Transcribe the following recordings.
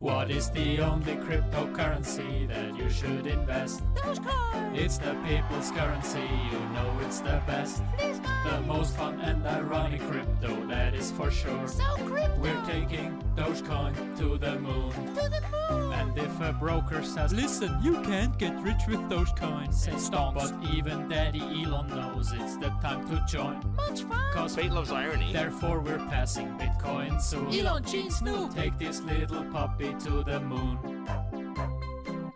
What is the only cryptocurrency that you should invest? DogeCoin! It's the people's currency, you know it's the best. Please buy! The most fun and ironic crypto, that is for sure. So crypto! We're taking DogeCoin to the moon. to the moon! And if a broker says, listen, you can't get rich with DogeCoin, say stonks. But even Daddy Elon knows it's the time to join. Much fun! Cause Fate loves irony. therefore we're passing Bitcoin soon. Elon Gene Snoop! Take this little puppy to the moon.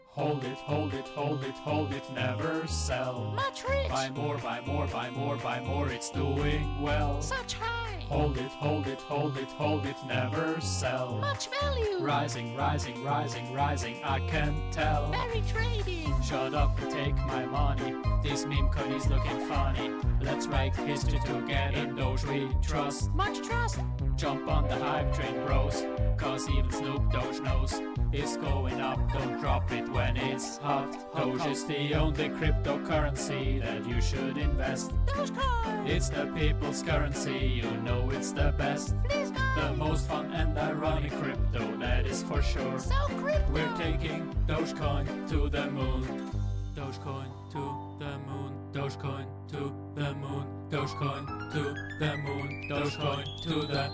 Hold it, hold it, hold it, hold it, never sell. Much rich! Buy more, buy more, buy more, buy more, it's doing well. Such high! Hold it, hold it, hold it, hold it, never sell. Much value! Rising, rising, rising, rising, I can tell. Very trading! Shut up and take my money. This meme coin is looking funny. Let's make history together. In Doge we trust. Much trust! Jump on the hype train, bros. Cause even Snoop Doge knows it's going up. Don't drop it when it's hot. Doge is the only cryptocurrency that you should invest. DogeCoin! It's the people's currency, you know it's the best. Please buy! The most fun and ironic crypto, that is for sure. So crypto! We're taking DogeCoin to the moon. DogeCoin to the moon. DogeCoin to the moon. DogeCoin to the moon. DogeCoin to the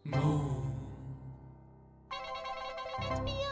moon. And beyond!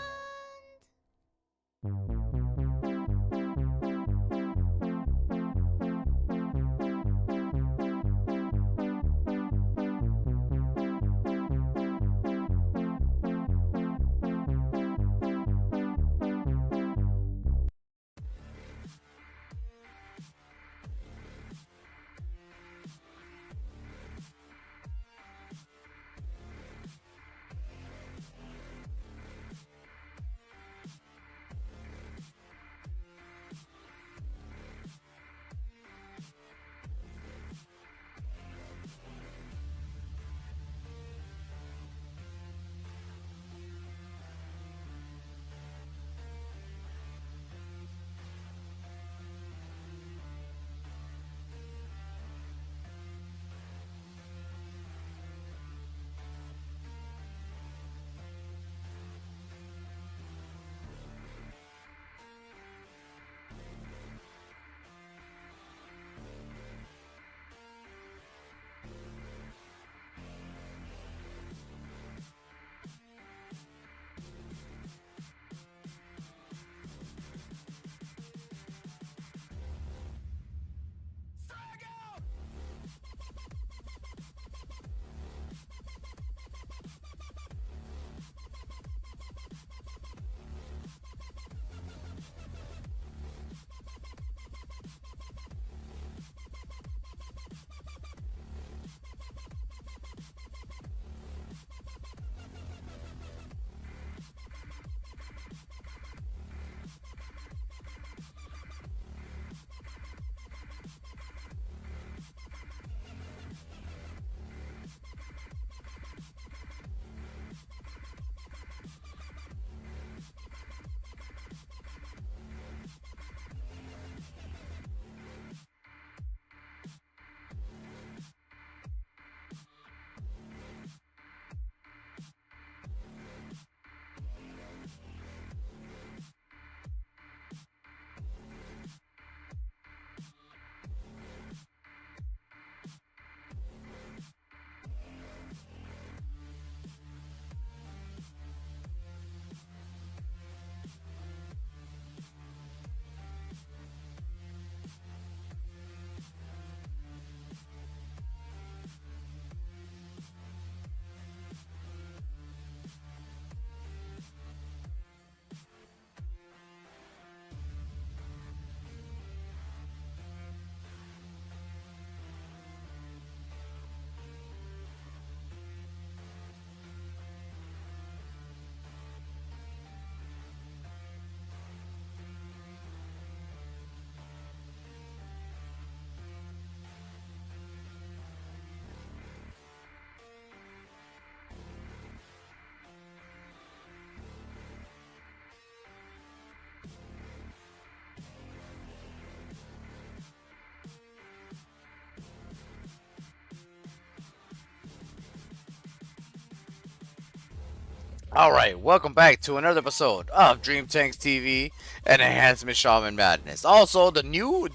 All right, welcome back to another episode of Dream Tanks TV and Enhancement Shaman Madness. Also, the new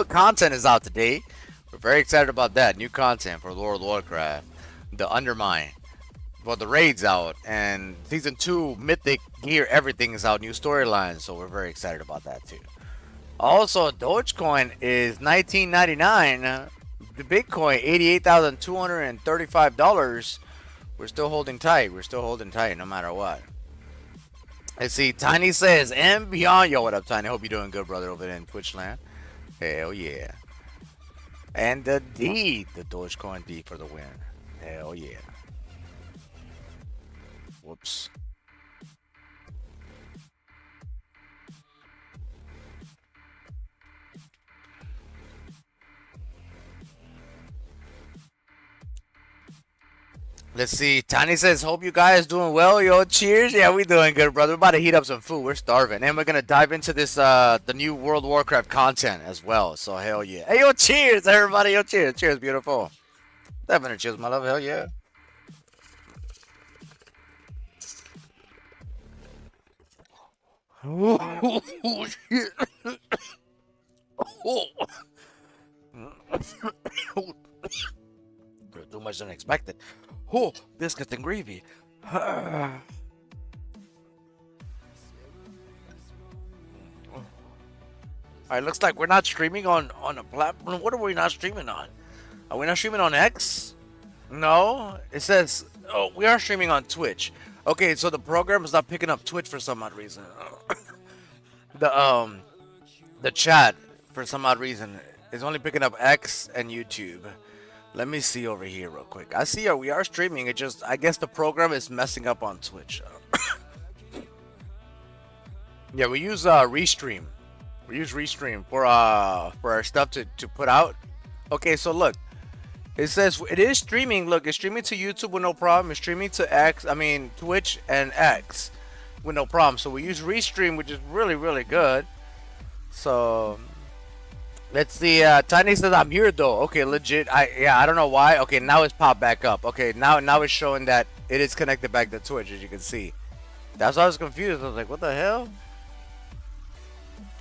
content is out today. We're very excited about that new content for World of Warcraft, the Undermine. Well, the raid's out, and season 2 Mythic gear, everything is out, new storylines. So we're very excited about that too. Also, DogeCoin is 19.99. The Bitcoin $88,235. We're still holding tight. We're still holding tight no matter what. Let's see. Tiny says, and beyond. Yo, what up, Tiny? Hope you're doing good, brother, over there in Twitch land. Hell yeah. And the D, the Dogecoin D for the win. Hell yeah. Whoops. Let's see. Tiny says, hope you guys doing well. Yo, cheers. Yeah, we doing good, brother. We're about to heat up some food. We're starving. And we're going to dive into this, the new World of Warcraft content as well. So, hell yeah. Hey, yo, cheers, everybody. Yo, cheers. Cheers, beautiful. Definitely cheers, my love. Hell yeah. Oh, shit. Oh. Too much than expected. Oh, biscuits and gravy. Alright, looks like we're not streaming on a platform. What are we not streaming on? Are we not streaming on X? No. It says, oh, we are streaming on Twitch. Okay, so the program is not picking up Twitch for some odd reason. The chat for some odd reason is only picking up X and YouTube. Let me see over here real quick. I see we are streaming. It just, I guess the program is messing up on Twitch. Yeah, we use Restream. We use Restream for our stuff to put out. Okay, so look, it says it is streaming. Look, it's streaming to YouTube with no problem. It's streaming to Twitch and X with no problem. So we use Restream, which is really good. So let's see. Tiny says I'm here though. Okay, legit. I don't know why. Okay, now it's popped back up. Okay, now it's showing that it is connected back to Twitch, as you can see. That's why I was confused. I was like, what the hell?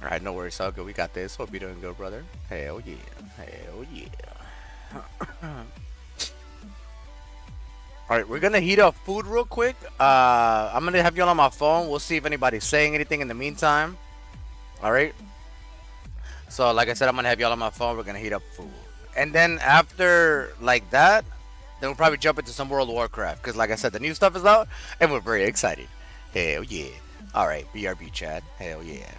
All right, no worries. All good. We got this. Hope you're doing good, brother. Hell yeah. Hell yeah. All right, we're gonna heat up food real quick. I'm gonna have you on my phone. We'll see if anybody's saying anything in the meantime. All right. So, like I said, I'm gonna have y'all on my phone. We're gonna heat up food, and then after like that, then we'll probably jump into some World of Warcraft. Cause, like I said, the new stuff is out, and we're very excited. Hell yeah! All right, BRB Chad. Hell yeah!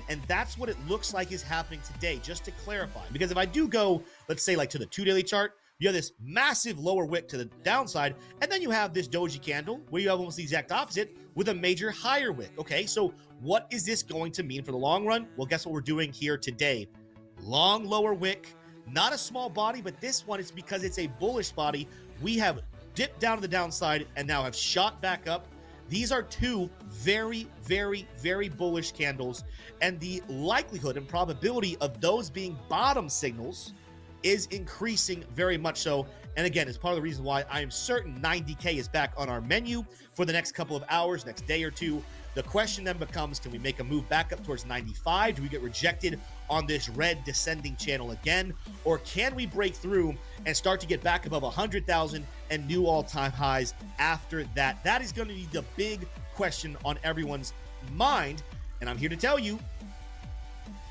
And that's what it looks like is happening today, just to clarify. Because if I do go, let's say, like to the 2 daily chart, you have this massive lower wick to the downside, and then you have this doji candle where you have almost the exact opposite with a major higher wick. Okay, so what is this going to mean for the long run? Well, guess what we're doing here today? Long lower wick, not a small body, but this one is because it's a bullish body. We have dipped down to the downside and now have shot back up. These are two very bullish candles, and the likelihood and probability of those being bottom signals is increasing very much so. And again, it's part of the reason why I am certain 90K is back on our menu for the next couple of hours, next day or two. The question then becomes, can we make a move back up towards 95? Do we get rejected on this red descending channel again? Or can we break through and start to get back above 100,000 and new all-time highs after that? That is going to be the big question on everyone's mind. And I'm here to tell you,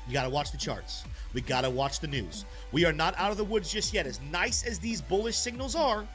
you got to watch the charts. We got to watch the news. We are not out of the woods just yet. As nice as these bullish signals are,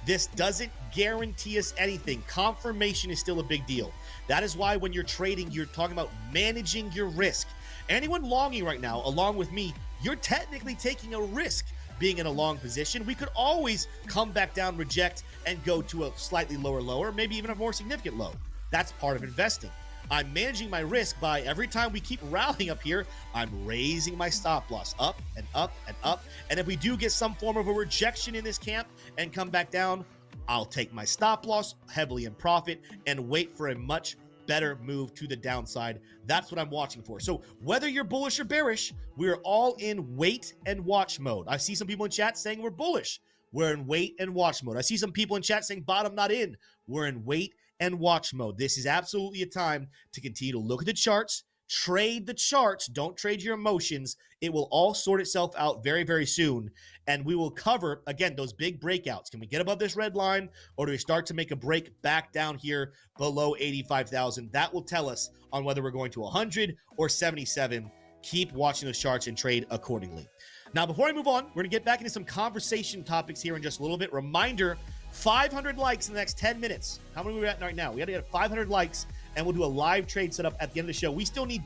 this doesn't guarantee us anything. Confirmation is still a big deal. That is why when you're trading, you're talking about managing your risk. Anyone longing right now, along with me, you're technically taking a risk being in a long position. We could always come back down, reject, and go to a slightly lower, maybe even a more significant low. That's part of investing. I'm managing my risk by every time we keep rallying up here, I'm raising my stop loss up and up and up. And if we do get some form of a rejection in this camp and come back down, I'll take my stop loss heavily in profit and wait for a much better move to the downside. That's what I'm watching for. So whether you're bullish or bearish, we're all in wait and watch mode. I see some people in chat saying we're bullish. We're in wait and watch mode. I see some people in chat saying bottom not in. We're in wait and watch mode. This is absolutely a time to continue to look at the charts, trade the charts. Don't trade your emotions. It will all sort itself out very, very soon. And we will cover, again, those big breakouts. Can we get above this red line, or do we start to make a break back down here below 85,000? That will tell us on whether we're going to 100 or 77. Keep watching those charts and trade accordingly. Now, before I move on, we're going to get back into some conversation topics here in just a little bit. Reminder, 500 likes in the next 10 minutes. How many are we at right now? We got to get 500 likes, and we'll do a live trade setup at the end of the show. We still need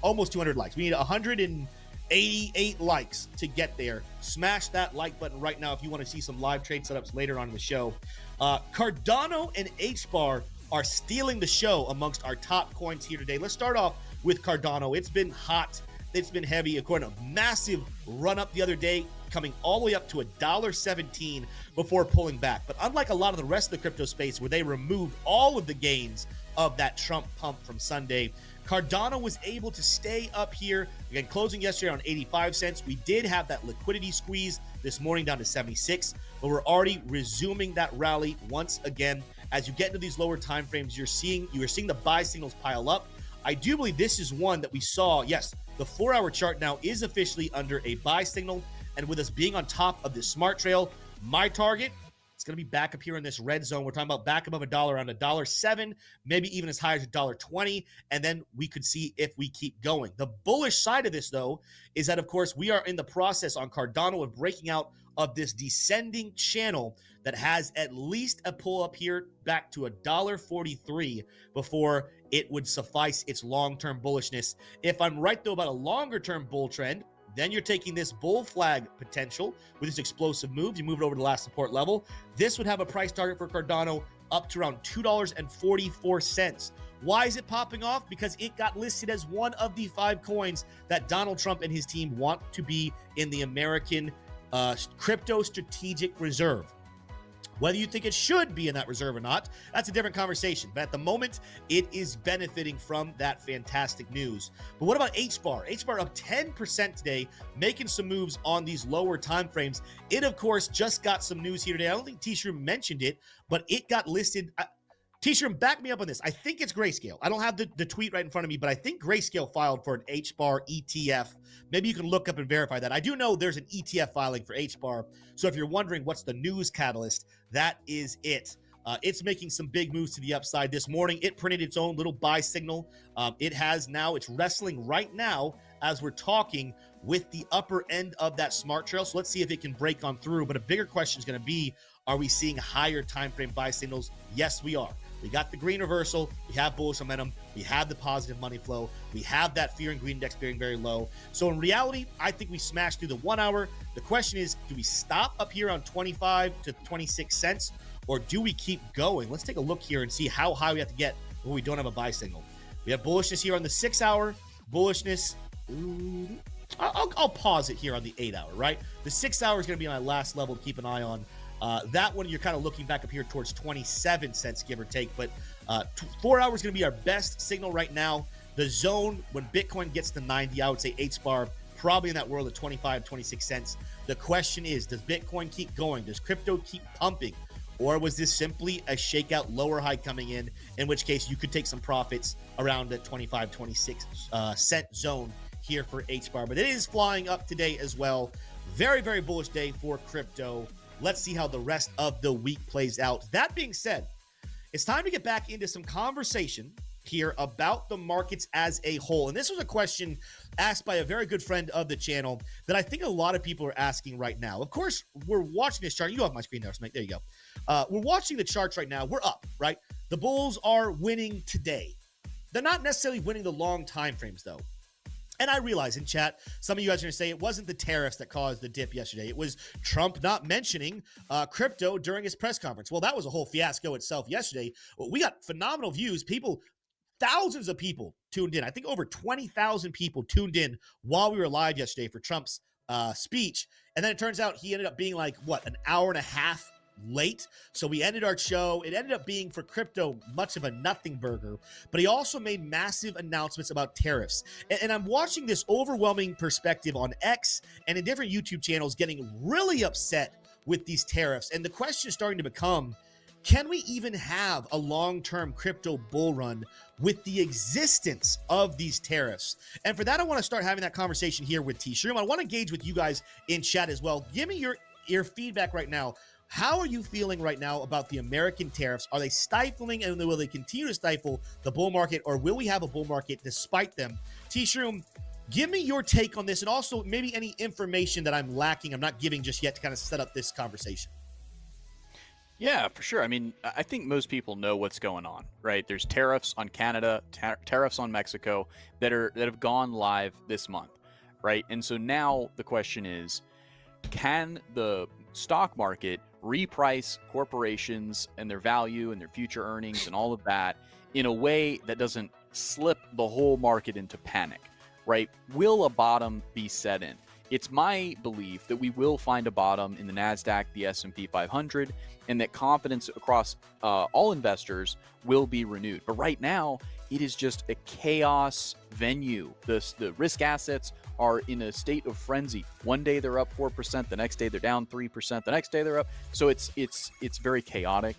almost 200 likes. We need 188 likes to get there. Smash that like button right now if you want to see some live trade setups later on in the show. Cardano and HBAR are stealing the show amongst our top coins here today. Let's start off with Cardano. It's been hot. It's been heavy. According to a massive run up the other day, coming all the way up to $1.17 before pulling back. But unlike a lot of the rest of the crypto space where they removed all of the gains of that Trump pump from Sunday, Cardano was able to stay up here. Again, closing yesterday on 85 cents. We did have that liquidity squeeze this morning down to 76, but we're already resuming that rally once again. As you get into these lower time frames, you are seeing the buy signals pile up. I do believe this is one that we saw. Yes, the 4-hour chart now is officially under a buy signal. And with us being on top of this smart trail, my target, it's going to be back up here in this red zone. We're talking about back above $1, around $1.07, maybe even as high as $1.20. And then we could see if we keep going. The bullish side of this, though, is that, of course, we are in the process on Cardano of breaking out of this descending channel that has at least a pull up here back to $1.43 before it would suffice its long-term bullishness. If I'm right, though, about a longer-term bull trend, then you're taking this bull flag potential with this explosive move. You move it over to the last support level. This would have a price target for Cardano up to around $2.44. Why is it popping off? Because it got listed as one of the 5 coins that Donald Trump and his team want to be in the American crypto strategic reserve. Whether you think it should be in that reserve or not, that's a different conversation. But at the moment, it is benefiting from that fantastic news. But what about HBAR? HBAR up 10% today, making some moves on these lower time frames. It, of course, just got some news here today. I don't think T-Shroom mentioned it, but it got listed. T-Shroom, back me up on this. I think it's Grayscale. I don't have the tweet right in front of me, but I think Grayscale filed for an HBAR ETF. Maybe you can look up and verify that. I do know there's an ETF filing for HBAR. So if you're wondering what's the news catalyst, that is it. It's making some big moves to the upside. This morning, it printed its own little buy signal. It's wrestling right now as we're talking with the upper end of that smart trail. So let's see if it can break on through. But a bigger question is going to be, are we seeing higher time frame buy signals? Yes, we are. We got the green reversal. We have bullish momentum. We have the positive money flow. We have that fear and greed index being very low. So in reality, I think we smashed through the 1 hour. The question is, do we stop up here on 25 to 26 cents, or do we keep going? Let's take a look here and see how high we have to get when we don't have a buy signal. We have bullishness here on the 6 hour. Bullishness. I'll pause it here on the 8 hour, right? The 6 hour is going to be my last level to keep an eye on. That one, you're kind of looking back up here towards 27 cents, give or take. But 4 hours is going to be our best signal right now. The zone, when Bitcoin gets to 90, I would say HBAR, probably in that world of 25, 26 cents. The question is, does Bitcoin keep going? Does crypto keep pumping? Or was this simply a shakeout lower high coming in which case you could take some profits around the 25, 26 cent zone here for HBAR. But it is flying up today as well. Very, very bullish day for crypto. Let's see how the rest of the week plays out. That being said, it's time to get back into some conversation here about the markets as a whole. And this was a question asked by a very good friend of the channel that I think a lot of people are asking right now. Of course, we're watching this chart. You have my screen there, Smith. There you go. We're watching the charts right now. We're up, right? The bulls are winning today. They're not necessarily winning the long time frames, though. And I realize in chat, some of you guys are going to say it wasn't the tariffs that caused the dip yesterday. It was Trump not mentioning crypto during his press conference. Well, that was a whole fiasco itself yesterday. We got phenomenal views. Thousands of people tuned in. I think over 20,000 people tuned in while we were live yesterday for Trump's speech. And then it turns out he ended up being like, an hour and a half late. So we ended our show. It ended up being for crypto much of a nothing burger, but he also made massive announcements about tariffs. And I'm watching this overwhelming perspective on X and in different YouTube channels getting really upset with these tariffs. And the question is starting to become, can we even have a long-term crypto bull run with the existence of these tariffs? And for that, I want to start having that conversation here with T-Shroom. I want to engage with you guys in chat as well. Give me your feedback right now. How are you feeling right now about the American tariffs? Are they stifling, and will they continue to stifle the bull market, or will we have a bull market despite them? T-Shroom, give me your take on this, and also maybe any information that I'm lacking, I'm not giving just yet, to kind of set up this conversation. Yeah, for sure. I mean, I think most people know what's going on, right? There's tariffs on Canada, tariffs on Mexico that have gone live this month, right? And so now the question is, can the stock market reprice corporations and their value and their future earnings and all of that in a way that doesn't slip the whole market into panic, right? Will a bottom be set in? It's my belief that we will find a bottom in the NASDAQ, the S&P 500, and that confidence across all investors will be renewed. But right now, it is just a chaos venue. The risk assets are in a state of frenzy. One day they're up 4%, the next day they're down 3%, the next day they're up. So it's very chaotic,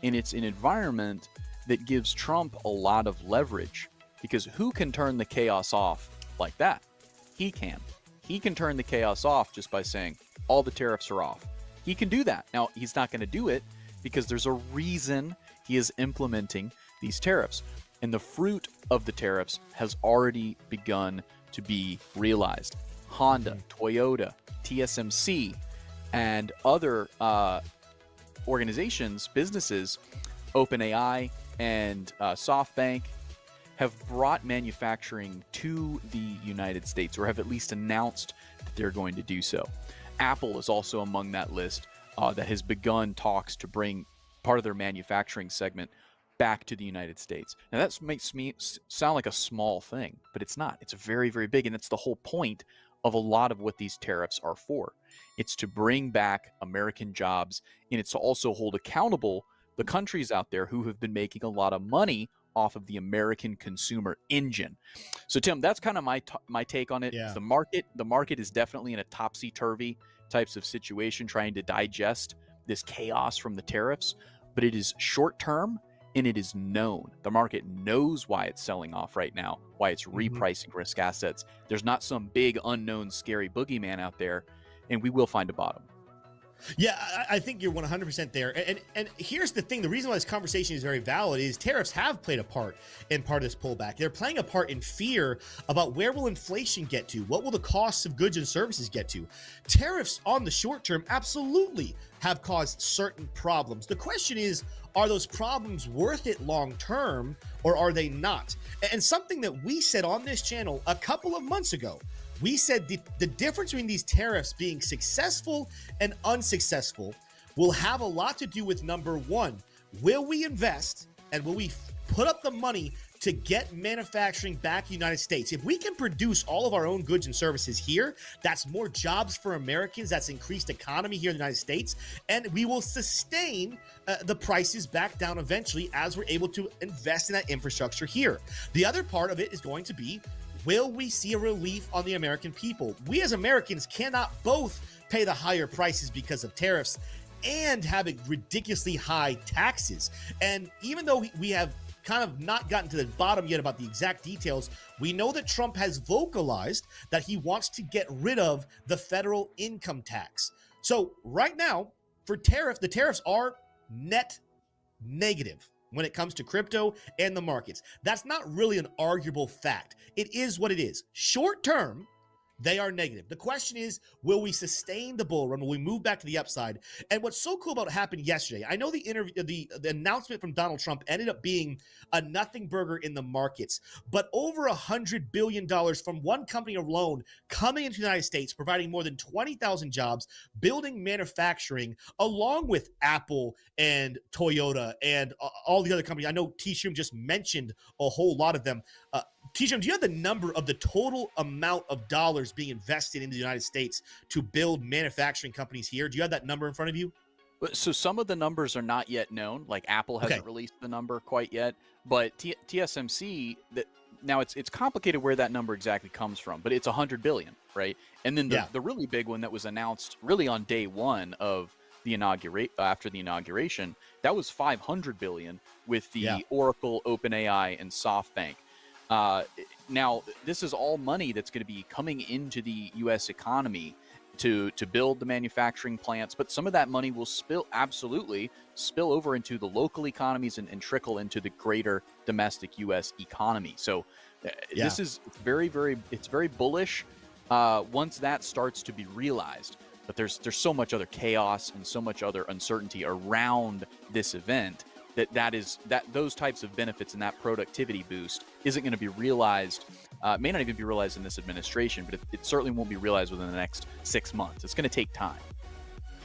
and it's an environment that gives Trump a lot of leverage, because who can turn the chaos off like that? He can. He can turn the chaos off just by saying all the tariffs are off. He can do that. Now, he's not going to do it because there's a reason he is implementing these tariffs. And the fruit of the tariffs has already begun to be realized. Honda, Toyota, TSMC, and other organizations, businesses, OpenAI and SoftBank, have brought manufacturing to the United States, or have at least announced that they're going to do so. Apple is also among that list that has begun talks to bring part of their manufacturing segment back to the United States. Now that makes me sound like a small thing, but it's not. It's very, very big, and it's the whole point of a lot of what these tariffs are for. It's to bring back American jobs, and it's to also hold accountable the countries out there who have been making a lot of money off of the American consumer engine. So Tim, that's kind of my take on it. Yeah. The market is definitely in a topsy-turvy types of situation, trying to digest this chaos from the tariffs, but it is short-term, and it is known. The market knows why it's selling off right now, why it's repricing risk assets. There's not some big unknown scary boogeyman out there, and we will find a bottom. Yeah, I think you're 100% there. And here's the thing. The reason why this conversation is very valid is tariffs have played a part in part of this pullback. They're playing a part in fear about where will inflation get to? What will the costs of goods and services get to? Tariffs on the short term absolutely have caused certain problems. The question is, are those problems worth it long term, or are they not? And something that we said on this channel a couple of months ago, we said the difference between these tariffs being successful and unsuccessful will have a lot to do with, number one, will we invest and will we put up the money to get manufacturing back in the United States? If we can produce all of our own goods and services here, that's more jobs for Americans, that's increased economy here in the United States, and we will sustain the prices back down eventually as we're able to invest in that infrastructure here. The other part of it is going to be, will we see a relief on the American people? We as Americans cannot both pay the higher prices because of tariffs and having ridiculously high taxes. And even though we have kind of not gotten to the bottom yet about the exact details, we know that Trump has vocalized that he wants to get rid of the federal income tax. So right now, for the tariffs are net negative when it comes to crypto and the markets. That's not really an arguable fact. It is what it is. Short term, they are negative. The question is, will we sustain the bull run? Will we move back to the upside? And what's so cool about what happened yesterday, I know the announcement from Donald Trump ended up being a nothing burger in the markets, but over $100 billion from one company alone coming into the United States, providing more than 20,000 jobs, building manufacturing, along with Apple and Toyota and all the other companies. I know T-Shroom just mentioned a whole lot of them. T-Shroom, do you have the number of the total amount of dollars being invested in the United States to build manufacturing companies here? Do you have that number in front of you? So some of the numbers are not yet known. Like Apple hasn't released the number quite yet, but TSMC, that now it's complicated where that number exactly comes from, but it's 100 billion, right? And then the really big one that was announced really on day one of the inauguration, that was 500 billion with the Yeah. Oracle, OpenAI, and SoftBank. Now, this is all money that's going to be coming into the U.S. economy to build the manufacturing plants, but some of that money will absolutely spill over into the local economies and trickle into the greater domestic U.S. economy. So this is very bullish once that starts to be realized. But there's so much other chaos and so much other uncertainty around this event that those types of benefits and that productivity boost isn't going to be realized, may not even be realized in this administration, but it certainly won't be realized within the next 6 months. It's going to take time.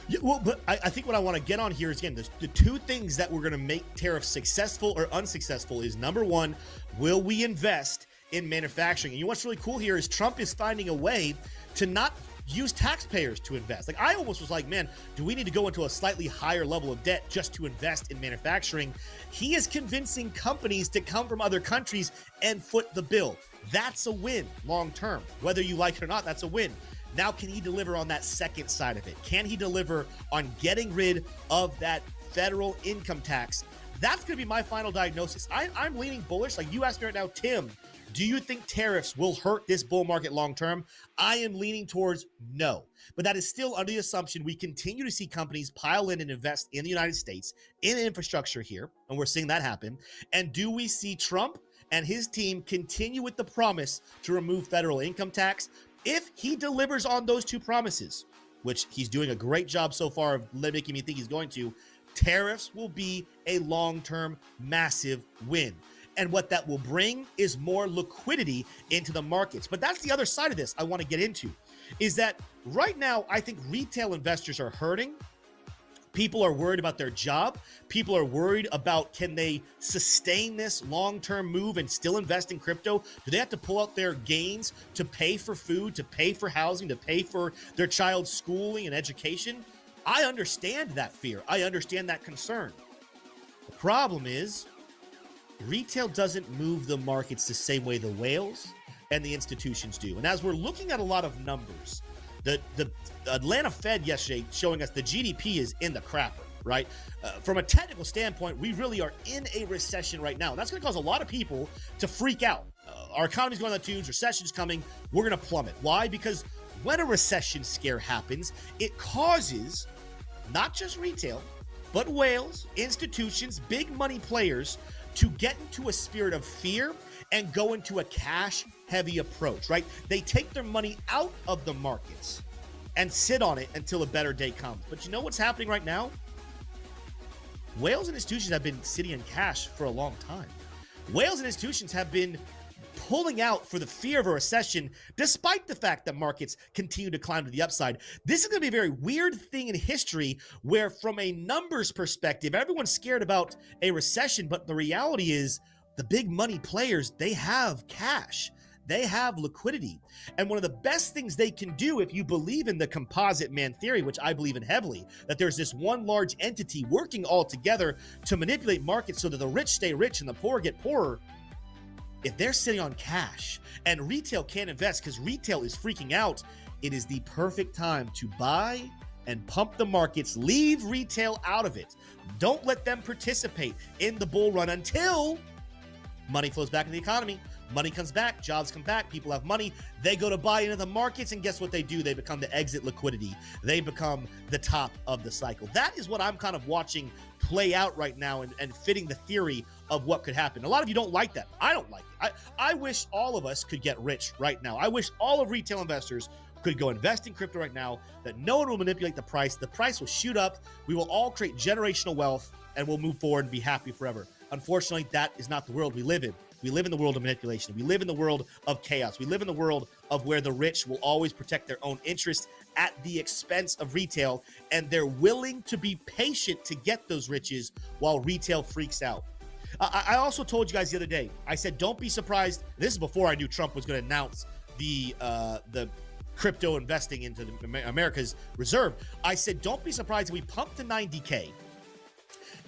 Yeah, well, but I think what I want to get on here is, again, the two things that we're going to make tariffs successful or unsuccessful is, number one, will we invest in manufacturing? And you know what's really cool here is Trump is finding a way to not use taxpayers to invest. Like, I almost was like, man, do we need to go into a slightly higher level of debt just to invest in manufacturing? He is convincing companies to come from other countries and foot the bill. That's a win long term. Whether you like it or not, that's a win. Now, can he deliver on that second side of it? Can he deliver on getting rid of that federal income tax? That's going to be my final diagnosis. I'm leaning bullish. Like, you asked me right now, Tim, do you think tariffs will hurt this bull market long term? I am leaning towards no. But that is still under the assumption we continue to see companies pile in and invest in the United States, in infrastructure here, and we're seeing that happen. And do we see Trump and his team continue with the promise to remove federal income tax? If he delivers on those two promises, which he's doing a great job so far of making me think he's going to, tariffs will be a long-term massive win. And what that will bring is more liquidity into the markets. But that's the other side of this I want to get into, is that right now, I think retail investors are hurting. People are worried about their job. People are worried about, can they sustain this long-term move and still invest in crypto? Do they have to pull out their gains to pay for food, to pay for housing, to pay for their child's schooling and education? I understand that fear. I understand that concern. The problem is, retail doesn't move the markets the same way the whales and the institutions do. And as we're looking at a lot of numbers, the Atlanta Fed yesterday showing us the GDP is in the crapper, right? From a technical standpoint, we really are in a recession right now. And that's going to cause a lot of people to freak out. Our economy's going on the tubes, recession's coming, we're going to plummet. Why? Because when a recession scare happens, it causes not just retail, but whales, institutions, big money players to get into a spirit of fear and go into a cash-heavy approach, right? They take their money out of the markets and sit on it until a better day comes. But you know what's happening right now? Whales and institutions have been sitting in cash for a long time. Whales and institutions have been pulling out for the fear of a recession, despite the fact that markets continue to climb to the upside. This is going to be a very weird thing in history where, from a numbers perspective, everyone's scared about a recession, but the reality is the big money players, they have cash. They have liquidity. And one of the best things they can do, if you believe in the composite man theory, which I believe in heavily, that there's this one large entity working all together to manipulate markets so that the rich stay rich and the poor get poorer. If they're sitting on cash and retail can't invest because retail is freaking out, it is the perfect time to buy and pump the markets. Leave retail out of it. Don't let them participate in the bull run until money flows back into the economy. Money comes back, jobs come back, people have money, they go to buy into the markets, and guess what they do? They become the exit liquidity. They become the top of the cycle. That is what I'm kind of watching play out right now and fitting the theory of what could happen. A lot of you don't like that. I don't like it. I wish all of us could get rich right now. I wish all of retail investors could go invest in crypto right now, that no one will manipulate the price. The price will shoot up. We will all create generational wealth, and we'll move forward and be happy forever. Unfortunately, that is not the world we live in. We live in the world of manipulation. We live in the world of chaos. We live in the world of where the rich will always protect their own interests at the expense of retail, and they're willing to be patient to get those riches while retail freaks out. I also told you guys the other day, I said, don't be surprised. This is before I knew Trump was going to announce the crypto investing into America's reserve. I said, don't be surprised if we pump to 90K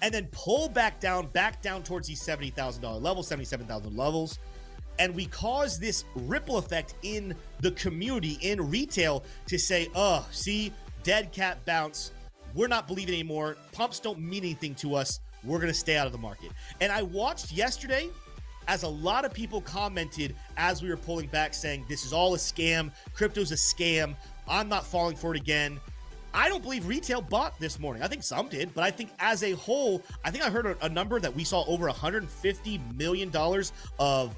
and then pull back down towards these $70,000 levels, $77,000 levels, and we cause this ripple effect in the community, in retail, to say, oh, see, dead cat bounce, we're not believing anymore. Pumps don't mean anything to us. We're going to stay out of the market. And I watched yesterday as a lot of people commented as we were pulling back saying, this is all a scam. Crypto's a scam. I'm not falling for it again. I don't believe retail bought this morning. I think some did, but I think as a whole, I think I heard a number that we saw over $150 million of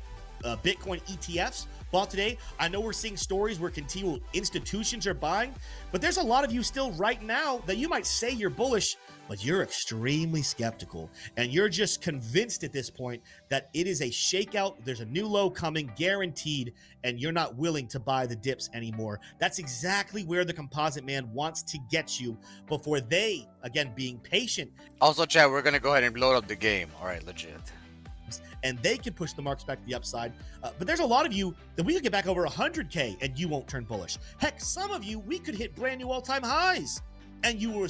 Bitcoin ETFs bought today. I know we're seeing stories where continual institutions are buying, but there's a lot of you still right now that you might say you're bullish, but you're extremely skeptical. And you're just convinced at this point that it is a shakeout. There's a new low coming, guaranteed, and you're not willing to buy the dips anymore. That's exactly where the composite man wants to get you before they, again, being patient. Also, chat, we're going to go ahead and load up the game. All right, legit. And they can push the marks back to the upside. But there's a lot of you that we could get back over 100K and you won't turn bullish. Heck, some of you, we could hit brand new all-time highs and you will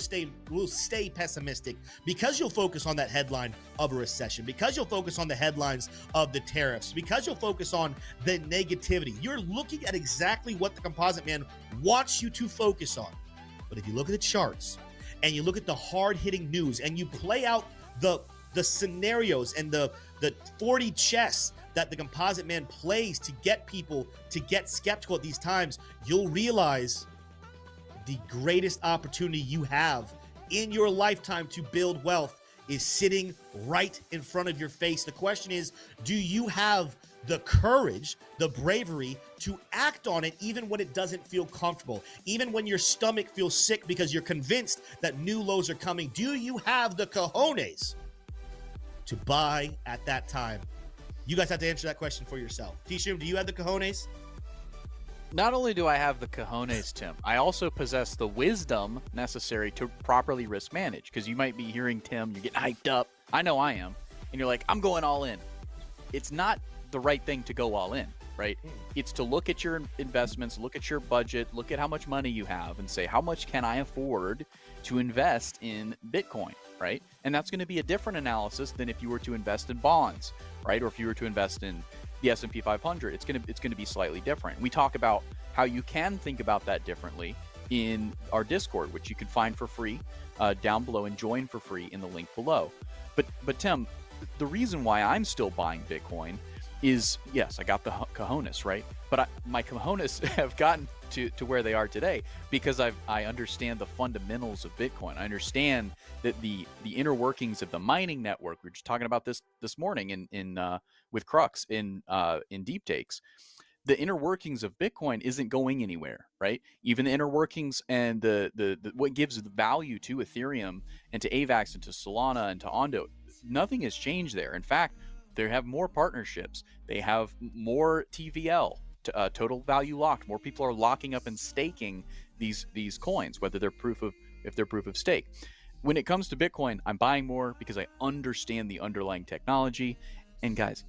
stay pessimistic because you'll focus on that headline of a recession, because you'll focus on the headlines of the tariffs, because you'll focus on the negativity. You're looking at exactly what the composite man wants you to focus on. But if you look at the charts and you look at the hard-hitting news and you play out the scenarios and the 40 chess that the composite man plays to get people to get skeptical at these times, you'll realize the greatest opportunity you have in your lifetime to build wealth is sitting right in front of your face. The question is, do you have the courage, the bravery to act on it even when it doesn't feel comfortable, even when your stomach feels sick because you're convinced that new lows are coming? Do you have the cojones to buy at that time? You guys have to answer that question for yourself. T-Shroom, do you have the cojones? Not only do I have the cojones, Tim, I also possess the wisdom necessary to properly risk manage. Because you might be hearing Tim, you're getting hyped up. I know I am. And you're like, I'm going all in. It's not the right thing to go all in, right? It's to look at your investments, look at your budget, look at how much money you have and say, how much can I afford to invest in Bitcoin, right? And that's going to be a different analysis than if you were to invest in bonds, right? Or if you were to invest in the S&P 500, it's going to be slightly different. We talk about how you can think about that differently in our Discord, which you can find for free down below and join for free in the link below. But Tim, the reason why I'm still buying Bitcoin is, yes, I got the cojones, right? But my cojones have gotten to where they are today because I understand the fundamentals of Bitcoin. I understand that the inner workings of the mining network. We were just talking about this morning with Crux in Deep Takes. The inner workings of Bitcoin isn't going anywhere, right? Even the inner workings and the what gives the value to Ethereum and to AVAX and to Solana and to Ondo, nothing has changed there. In fact, they have more partnerships. They have more TVL, total value locked. More people are locking up and staking these coins, whether they're proof of stake. When it comes to Bitcoin, I'm buying more because I understand the underlying technology. And guys,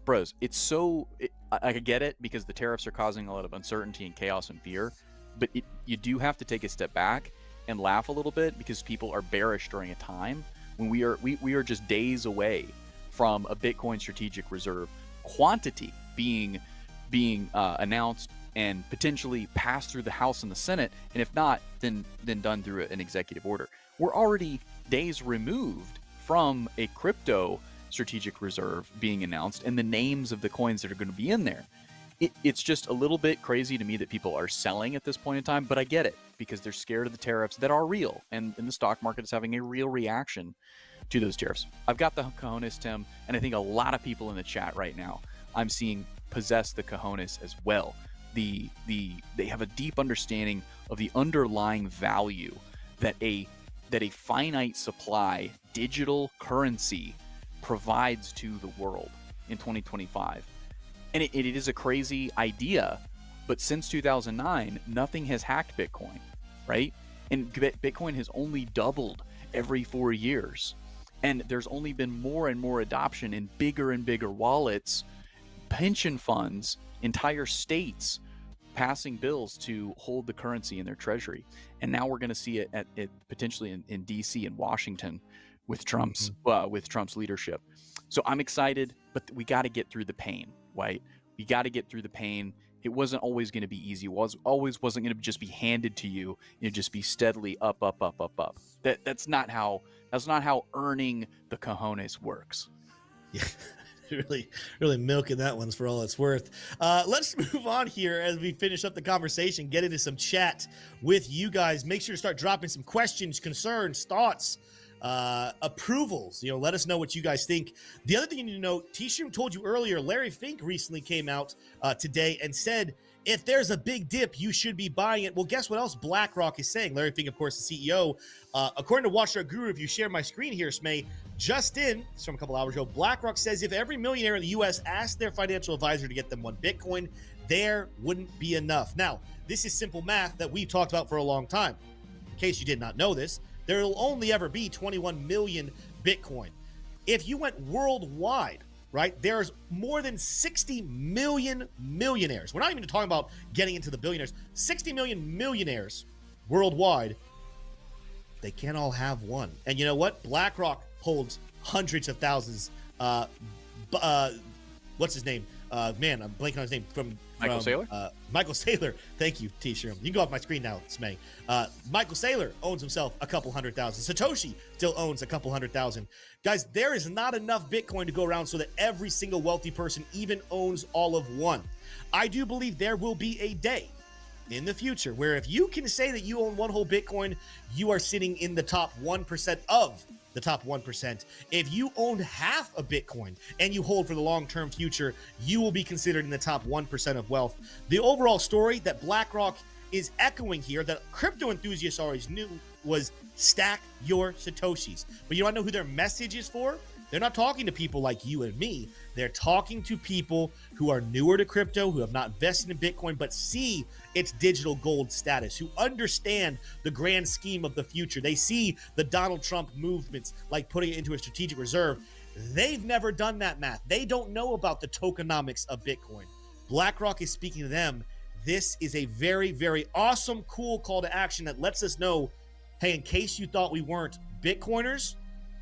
bros, I get it because the tariffs are causing a lot of uncertainty and chaos and fear, but you do have to take a step back and laugh a little bit because people are bearish during a time when we are just days away from a Bitcoin strategic reserve quantity being announced and potentially passed through the House and the Senate, and if not, then done through an executive order. We're already days removed from a crypto strategic reserve being announced and the names of the coins that are going to be in there. It's just a little bit crazy to me that people are selling at this point in time, but I get it because they're scared of the tariffs that are real, and the stock market is having a real reaction to those tariffs. I've got the cojones, Tim, and I think a lot of people in the chat right now I'm seeing possess the cojones as well. They have a deep understanding of the underlying value that a finite supply digital currency provides to the world in 2025. And it is a crazy idea, but since 2009, nothing has hacked Bitcoin, right? And Bitcoin has only doubled every 4 years. And there's only been more and more adoption in bigger and bigger wallets, pension funds, entire states passing bills to hold the currency in their treasury. And now we're going to see it at potentially in DC and Washington with Trump's leadership. So I'm excited, but we got to get through the pain, right? We got to get through the pain it wasn't always going to be easy. Always wasn't going to just be handed to you. Just be steadily up, up, up, up, up. That's not how earning the cojones works. Yeah. Really milking that one's for all it's worth. Let's move on here as we finish up the conversation, get into some chat with you guys. Make sure to start dropping some questions, concerns, thoughts, approvals. Let us know what you guys think. The other thing you need to know, T-Shroom told you earlier, Larry Fink recently came out today and said, if there's a big dip, you should be buying it. Well, guess what else BlackRock is saying? Larry Fink, of course, the CEO. According to Watchdog Guru, if you share my screen here, Smay, just in, it's from a couple hours ago, BlackRock says if every millionaire in the U.S. asked their financial advisor to get them one Bitcoin, there wouldn't be enough. Now, this is simple math that we've talked about for a long time. In case you did not know this, there will only ever be 21 million Bitcoin. If you went worldwide, right, there's more than 60 million millionaires. We're not even talking about getting into the billionaires. 60 million millionaires worldwide. They can't all have one. And you know what? BlackRock holds hundreds of thousands. What's his name? Man, I'm blanking on his name. From Michael Saylor? Michael Saylor. Thank you, T-Shroom. You can go off my screen now, Smay. Michael Saylor owns himself a couple 100,000. Satoshi still owns a couple 100,000. Guys, there is not enough Bitcoin to go around so that every single wealthy person even owns all of one. I do believe there will be a day in the future where if you can say that you own one whole Bitcoin, you are sitting in the top 1% of the top 1%. If you own half a Bitcoin and you hold for the long-term future, you will be considered in the top 1% of wealth. The overall story that BlackRock is echoing here, that crypto enthusiasts always knew, was stack your Satoshis. But you don't know who their message is for? They're not talking to people like you and me. They're talking to people who are newer to crypto, who have not invested in Bitcoin, but see its digital gold status, who understand the grand scheme of the future. They see the Donald Trump movements, like putting it into a strategic reserve. They've never done that math. They don't know about the tokenomics of Bitcoin. BlackRock is speaking to them. This is a very, very awesome, cool call to action that lets us know, hey, in case you thought we weren't Bitcoiners,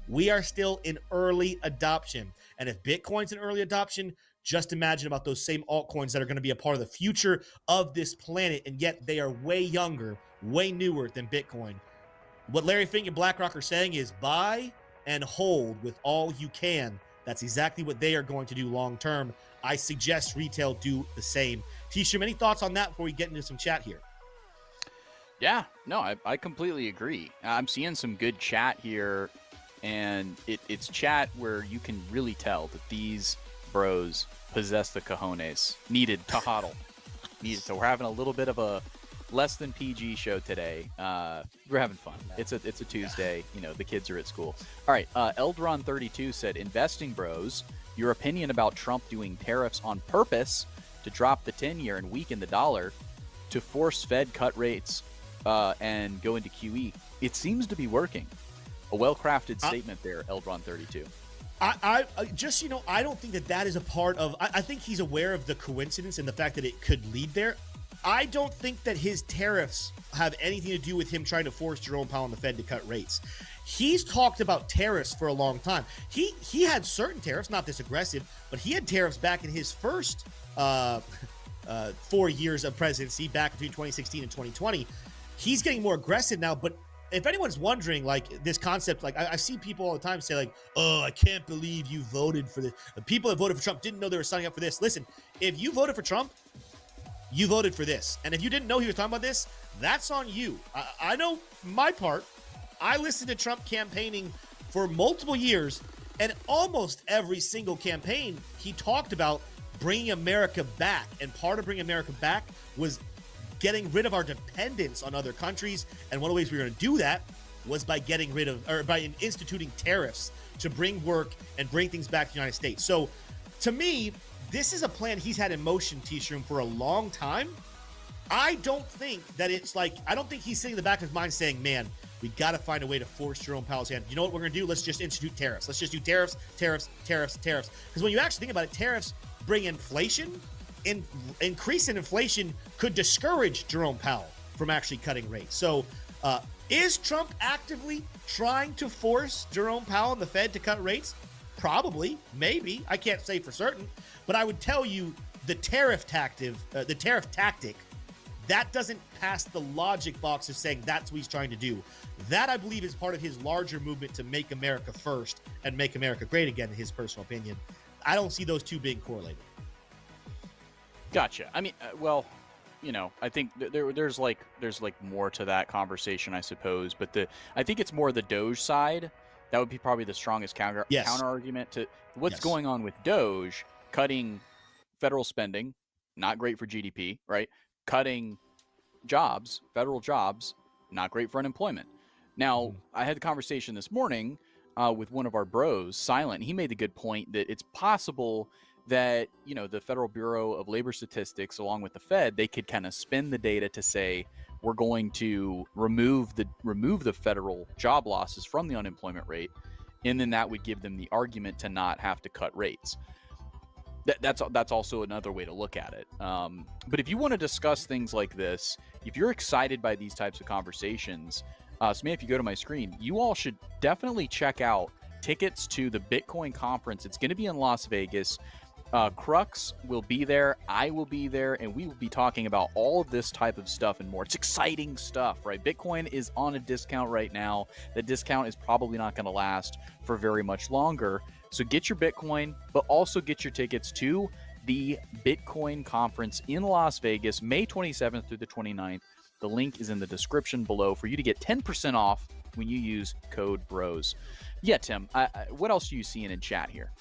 we are still in early adoption. And if Bitcoin's in early adoption, just imagine about those same altcoins that are going to be a part of the future of this planet. And yet they are way younger, way newer than Bitcoin. What Larry Fink and BlackRock are saying is buy and hold with all you can. That's exactly what they are going to do long term. I suggest retail do the same. T-Shroom, any thoughts on that before we get into some chat here? Yeah, no, I completely agree. I'm seeing some good chat here. And it's chat where you can really tell that these bros possess the cojones needed to hodl. So we're having a little bit of a less than PG show today. We're having fun. It's a Tuesday. The kids are at school. All right. Eldron32 said, investing bros, your opinion about Trump doing tariffs on purpose to drop the 10-year and weaken the dollar to force Fed cut rates and go into QE. It seems to be working. A well-crafted statement there, Eldron32. I don't think that is a part of. I think he's aware of the coincidence and the fact that it could lead there. I don't think that his tariffs have anything to do with him trying to force Jerome Powell and the Fed to cut rates. He's talked about tariffs for a long time. He had certain tariffs, not this aggressive, but he had tariffs back in his first 4 years of presidency, back between 2016 and 2020. He's getting more aggressive now, but if anyone's wondering, like, this concept, like, I see people all the time say, like, oh, I can't believe you voted for this. The people that voted for Trump didn't know they were signing up for this. Listen, if you voted for Trump, you voted for this. And if you didn't know he was talking about this, that's on you. I know my part. I listened to Trump campaigning for multiple years, and almost every single campaign, he talked about bringing America back. And part of bringing America back was getting rid of our dependence on other countries. And one of the ways we were going to do that was by by instituting tariffs to bring work and bring things back to the United States. So to me, this is a plan he's had in motion, T-Shroom, for a long time. I don't think he's sitting in the back of his mind saying, man, we got to find a way to force Jerome Powell's hand. You know what we're going to do? Let's just institute tariffs. Let's just do tariffs. Because when you actually think about it, tariffs bring inflation. Increase in inflation could discourage Jerome Powell from actually cutting rates. So is Trump actively trying to force Jerome Powell and the Fed to cut rates? Probably, maybe. I can't say for certain, but I would tell you the tariff tactic, that doesn't pass the logic box of saying that's what he's trying to do. That, I believe, is part of his larger movement to make America first and make America great again, in his personal opinion. I don't see those two being correlated. Gotcha. I mean, well, you know, I think there's like more to that conversation, I suppose. But I think it's more the Doge side. That would be probably the strongest counter argument to what's going on with Doge, cutting federal spending, not great for GDP, right? Cutting jobs, federal jobs, not great for unemployment. Now, I had the conversation this morning with one of our bros, Silent. He made the good point that it's possible that, you know, the Federal Bureau of Labor Statistics, along with the Fed, they could kind of spin the data to say we're going to remove the federal job losses from the unemployment rate, and then that would give them the argument to not have to cut rates. That's also another way to look at it. But if you want to discuss things like this, if you're excited by these types of conversations, so maybe if you go to my screen, you all should definitely check out tickets to the Bitcoin conference. It's going to be in Las Vegas. Crux will be there, I will be there, and we will be talking about all of this type of stuff and more. It's exciting stuff, right? Bitcoin is on a discount right now. The discount is probably not going to last for very much longer. So get your Bitcoin, but also get your tickets to the Bitcoin conference in Las Vegas, May 27th through the 29th. The link is in the description below for you to get 10% off when you use code BROS. Yeah, Tim, what else are you seeing in chat here?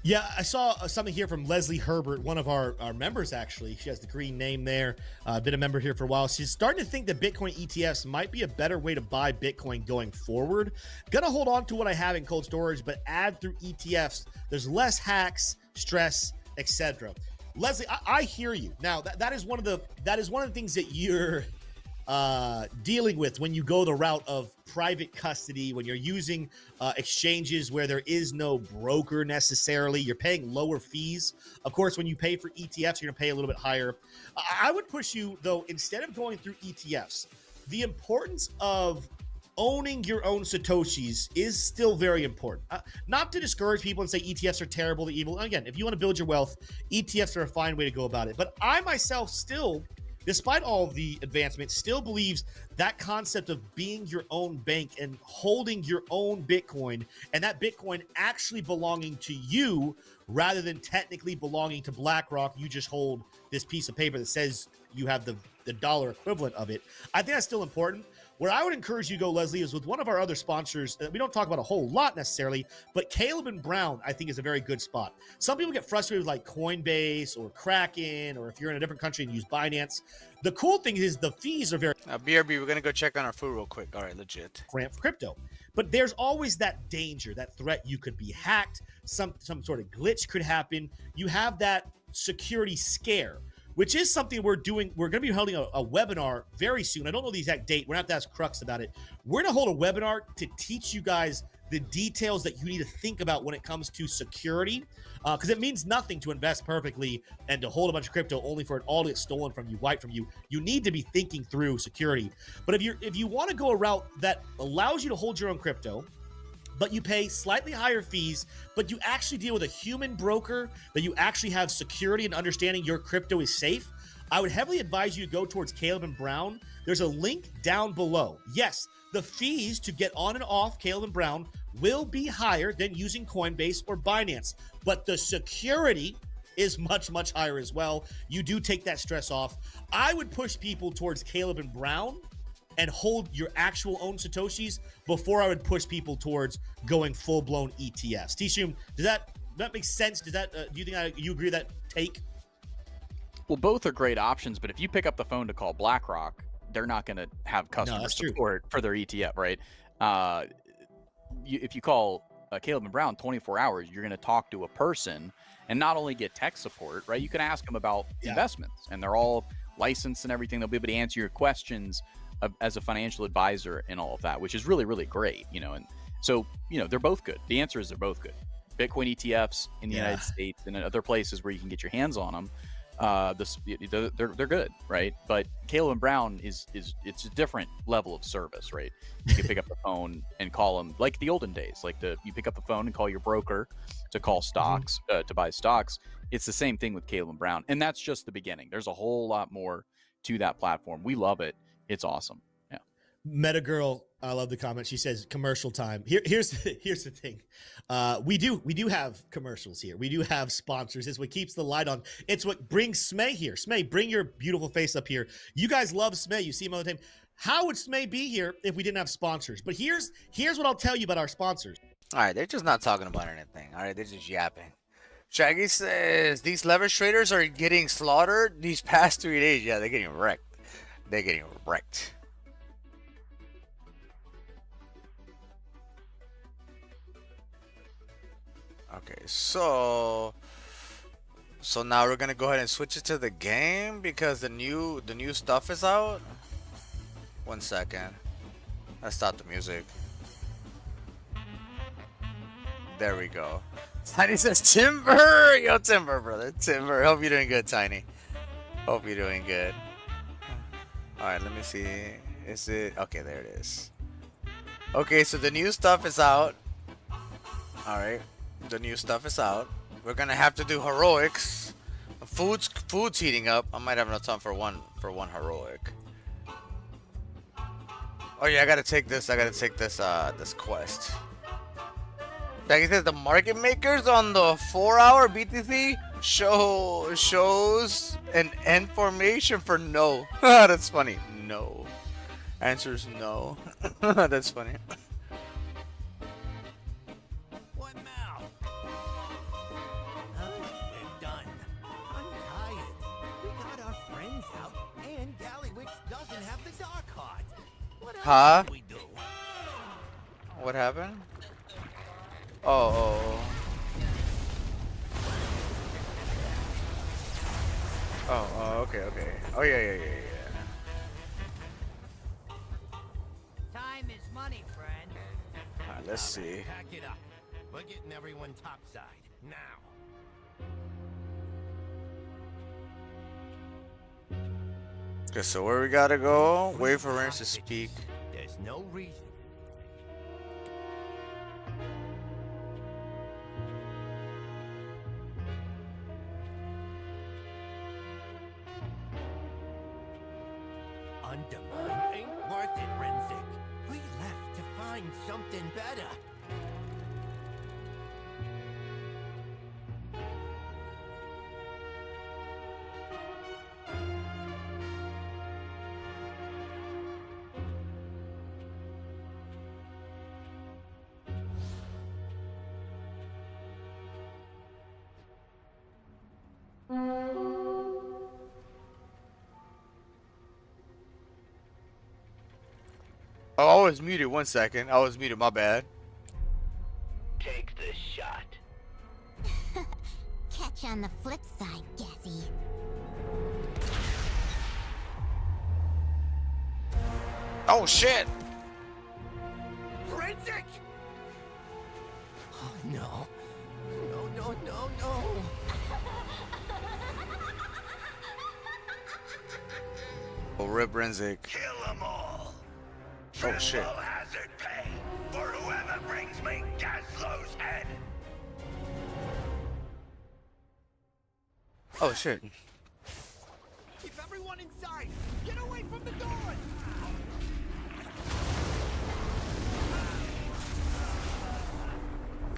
Yeah, I saw something here from Leslie Herbert, one of our members, actually. She has the green name there. Been a member here for a while. She's starting to think that Bitcoin ETFs might be a better way to buy Bitcoin going forward. Gonna hold on to what I have in cold storage, but add through ETFs. There's less hacks, stress, etc. Leslie, I hear you. Now, that is one of the things that you're dealing with when you go the route of private custody, when you're using exchanges where there is no broker necessarily. You're paying lower fees. Of course, when you pay for ETFs, you're gonna pay a little bit higher. I would push you, though, instead of going through ETFs, the importance of owning your own Satoshis is still very important. Not to discourage people and say ETFs are terrible, they're evil. Again, if you want to build your wealth, ETFs are a fine way to go about it. But I myself still, despite all of the advancements, still believes that concept of being your own bank and holding your own Bitcoin, and that Bitcoin actually belonging to you rather than technically belonging to BlackRock. You just hold this piece of paper that says you have the dollar equivalent of it. I think that's still important. Where I would encourage you to go, Leslie, is with one of our other sponsors that we don't talk about a whole lot necessarily, but Caleb and Brown, I think, is a very good spot. Some people get frustrated with like Coinbase or Kraken, or if you're in a different country and use Binance. The cool thing is the fees are very BRB, we're gonna go check on our food real quick. All right, legit. for crypto. But there's always that danger, that threat you could be hacked, some sort of glitch could happen. You have that security scare, which is something we're doing. We're going to be holding a webinar very soon. I don't know the exact date. We're going to have to ask Crux about it. We're going to hold a webinar to teach you guys the details that you need to think about when it comes to security, because it means nothing to invest perfectly and to hold a bunch of crypto only for it all to get stolen from you, wiped from you. You need to be thinking through security. But if you want to go a route that allows you to hold your own crypto, but you pay slightly higher fees, but you actually deal with a human broker, that you actually have security and understanding your crypto is safe, I would heavily advise you to go towards Caleb and Brown. There's a link down below. Yes, the fees to get on and off Caleb and Brown will be higher than using Coinbase or Binance, but the security is much, much higher as well. You do take that stress off. I would push people towards Caleb and Brown and hold your actual own Satoshis before I would push people towards going full-blown ETFs. T-Shum, does that make sense? Does that do you think you agree with that take? Well, both are great options, but if you pick up the phone to call BlackRock, they're not going to have customer support for their ETF, right? If you call Caleb and Brown 24 hours, you're going to talk to a person and not only get tech support, right? You can ask them about investments, and they're all licensed and everything. They'll be able to answer your questions as a financial advisor and all of that, which is really, really great, you know. And so, you know, they're both good. The answer is they're both good. Bitcoin ETFs in the United States and in other places where you can get your hands on them, they're good, right? But Caleb and Brown it's a different level of service, right? You can pick up the phone and call them like the olden days, you pick up the phone and call your broker to call stocks, to buy stocks. It's the same thing with Caitlin Brown, and that's just the beginning. There's a whole lot more to that platform. We love it. It's awesome. Yeah. Meta Girl, I love the comment. She says commercial time. Here's the thing. We do have commercials here. We do have sponsors. It's what keeps the light on. It's what brings Smay here. Smay, bring your beautiful face up here. You guys love Smay. You see him all the time. How would Smay be here if we didn't have sponsors? But here's what I'll tell you about our sponsors. All right, they're just not talking about anything. All right, they're just yapping. Shaggy says these leverage traders are getting slaughtered these past 3 days. Yeah, they're getting wrecked. They're getting wrecked. Okay, so now we're gonna go ahead and switch it to the game because the new stuff is out. 1 second. Let's stop the music. There we go. Tiny says Timber. Yo, Timber, brother. Timber. Hope you're doing good, Tiny. Hope you're doing good. All right, let me see. Is it okay? There it is. Okay, so the new stuff is out. All right, the new stuff is out. We're gonna have to do heroics. Food's heating up. I might have enough time for one heroic. Oh yeah, I gotta take this. This quest. Like I said, the market makers on the 4-hour BTC shows an end formation for no. That's funny. No. Answer is no. That's funny. What now? We're done. I'm tired. We got our friends out, and Gallywix doesn't have the dark heart. What else Huh? can we do? What happened? Oh. Okay. Oh, yeah. Time is money, friend. Alright, let's see. Pack it up. We're getting everyone topside now. Okay, so where we gotta go? Wait for Rance to speak. There's no reason. Undermine ain't worth it, Renzik. We left to find something better. Oh, I was muted. 1 second. I was muted. My bad. Take the shot. Catch you on the flip side, Gazzy. Oh shit! Renzik! Oh, no. No. Oh, rip Renzik. Kill them all. Oh shit. Triple hazard pay for whoever brings me Gaslow's head. Oh shit. Keep everyone inside. Get away from the doors.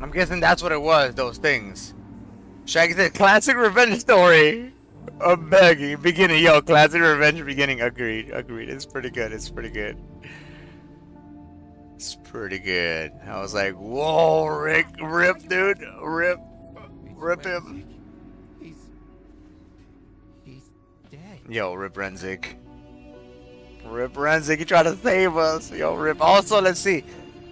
I'm guessing that's what it was. Those things. Shaggy said, "Classic revenge story." I'm begging. Beginning, yo, classic revenge beginning. Agreed. It's pretty good. It's pretty good. I was like, whoa, rip, dude, rip him. He's dead. Yo, rip Renzik. You try to save us. Yo, rip. Also, let's see.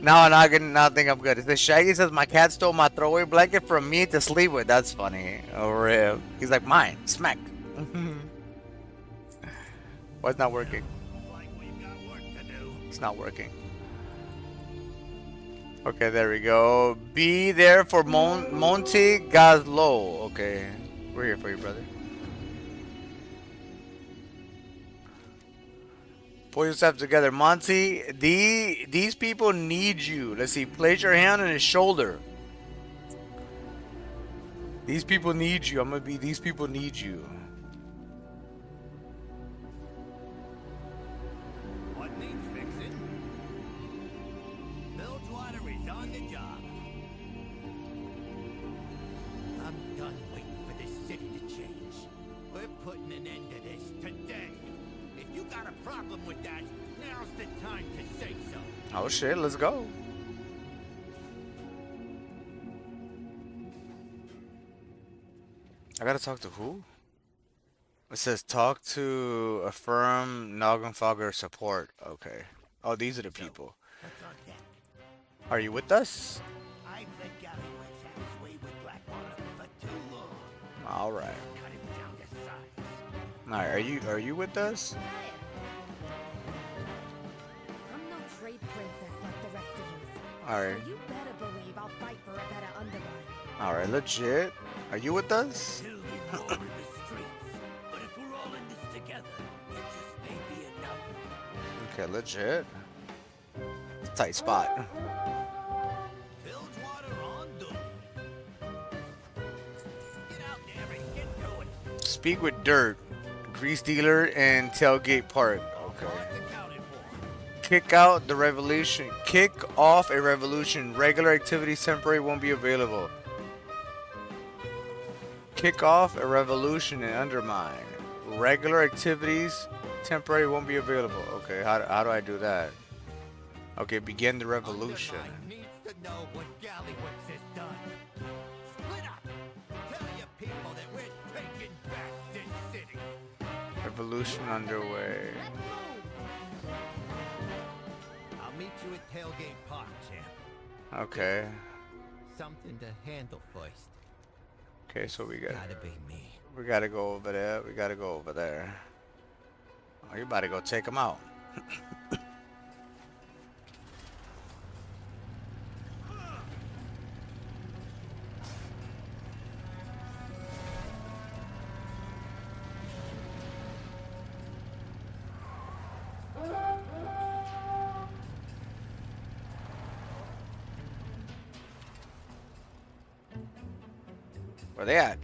Now I think I'm good. It says Shaggy says my cat stole my throwaway blanket from me to sleep with. That's funny. Oh, rip. He's like, mine. Smack. Why it's not working? Like we've got work to do. It's not working. Okay, there we go. Be there for Monty Gazlo. Okay, we're here for you, brother. Pull yourself together, Monty. These people need you. Let's see. Place your hand on his shoulder. These people need you. I'm gonna be. These people need you. What needs fixing? Bilgewater is on the job. I'm done waiting for this city to change. We're putting an end to this today. If you got a problem with that, now's the time to say so. Oh shit, let's go. I gotta talk to who? It says talk to affirm Noggenfogger support. Okay. Oh, these are the people. What's on deck? Are you with us? I've let Gallywix have his way with Blackwater for too long. All right. Cut him down to size. All right. Are you with us? I'm no trade princess like the rest of you. All right. So you better believe I'll fight for a better undermine. All right. Legit. Are you with us? Still be war in the streets, but if we're all in this together, it just may be enough. Okay. Legit. It's a tight spot. Bilgewater on duty. Get out there and get to it. Speak with Dirt, Grease Dealer, and Tailgate Park. Okay. Cards accounted for. Kick out the revolution. Kick off a revolution. Regular activities temporary won't be available. Kick off a revolution and undermine. Regular activities temporary won't be available. Okay, how do I do that? Okay, begin the revolution. Undermine needs to know what Gallywix has done. Split up. Tell your people that we're taking back this city. Revolution underway. I'll meet you at Tailgate Park, champ. Okay. Something to handle first. Okay, so we Gotta be me. gotta go over there. We gotta go over there. Oh, you about to go take him out. Where they at?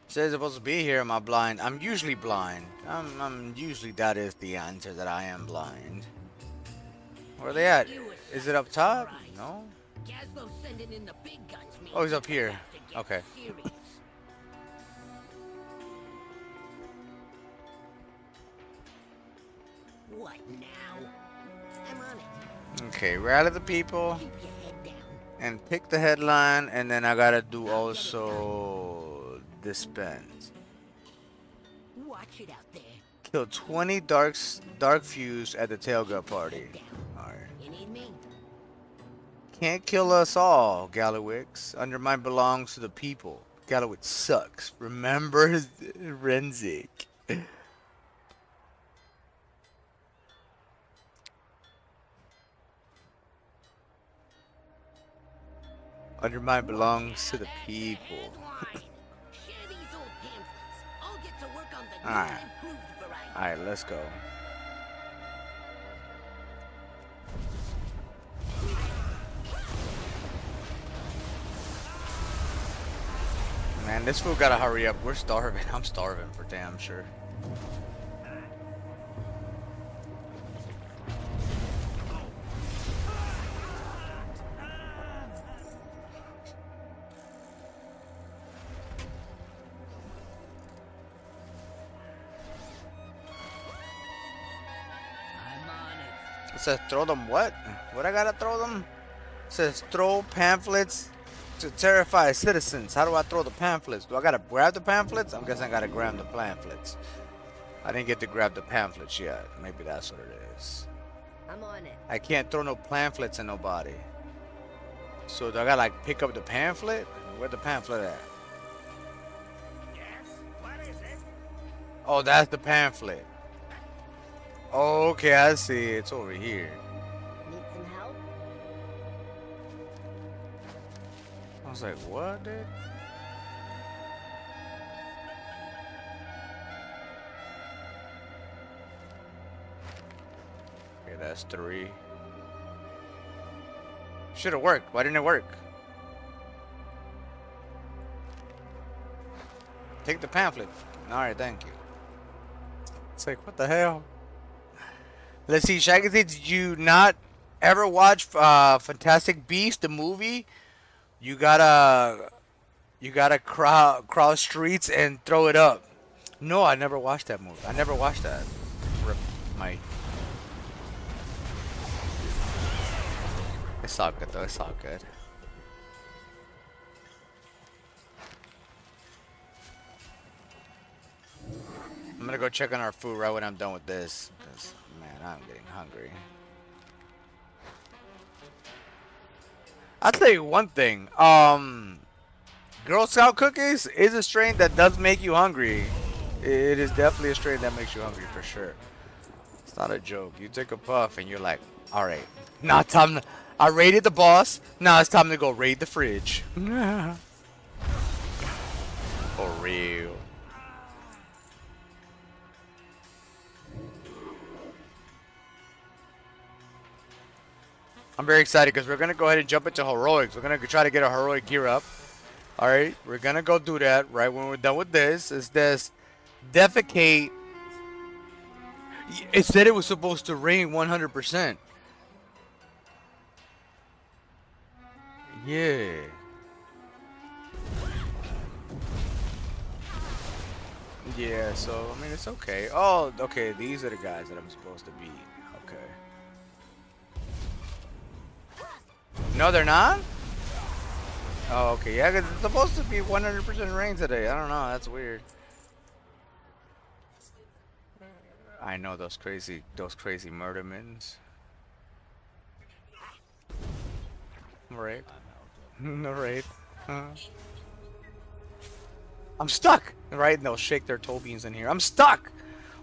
Says supposed to be here. Am I blind? I'm usually blind. I'm usually that is the answer, that I am blind. Where they at? Is it up top? No. Gazlo's sending in the big guns. Oh, he's up here. Okay. What now? I'm on it. Okay, rally the people Keep your head down. and pick the headline, and then I gotta do also dispense. Watch it out there. Kill 20 dark fuse at the tailgate party. Alright. You need me? Can't kill us all, Gallywix. Undermine belongs to the people. Gallywix sucks. Remember Renzik. Undermine belongs to the people. Headline. Share these old pamphlets. I'll get to work on the new Alright. and improved variety. Alright, let's go. Man, this fool gotta hurry up. We're starving. I'm starving for damn sure. I'm on it. It says throw them what? What I gotta throw them? It says throw pamphlets to terrify citizens. How do I throw the pamphlets? Do I gotta grab the pamphlets? I'm guessing I gotta grab the pamphlets. I didn't get to grab the pamphlets yet. Maybe that's what it is. I'm on it. I can't throw no pamphlets at nobody. So do I gotta like pick up the pamphlet? Where the pamphlet at? Yes? What is it? Oh, that's the pamphlet. Oh, okay, I see. It's over here. Need some help? I was like, what, dude? Okay, that's 3. Should have worked. Why didn't it work? Take the pamphlet. All right, thank you. It's like, what the hell? Let's see, Shaggy, did you not ever watch Fantastic Beasts, the movie? You gotta cross streets and throw it up. No, I never watched that movie. I never watched that. Rip my. It's all good though. It's all good. I'm gonna go check on our food right when I'm done with this. Cause man, I'm getting hungry. I'll tell you one thing. Girl Scout cookies is a strain that does make you hungry. It is definitely a strain that makes you hungry for sure. It's not a joke. You take a puff and you're like, all right, now time to, I raided the boss. Now it's time to go raid the fridge. For real. I'm very excited because we're going to go ahead and jump into heroics. We're going to try to get a heroic gear up. All right, we're going to go do that right when we're done with this. Is this defecate? It said it was supposed to rain 100%. Yeah. Yeah, so, I mean, it's okay. Oh, okay, these are the guys that I'm supposed to beat. Okay. No, they're not? Oh, okay, yeah, because it's supposed to be 100% rain today. I don't know, that's weird. I know those crazy murder mittens. Right. Right. I'm stuck. Right? And they'll shake their toe beans in here. I'm stuck.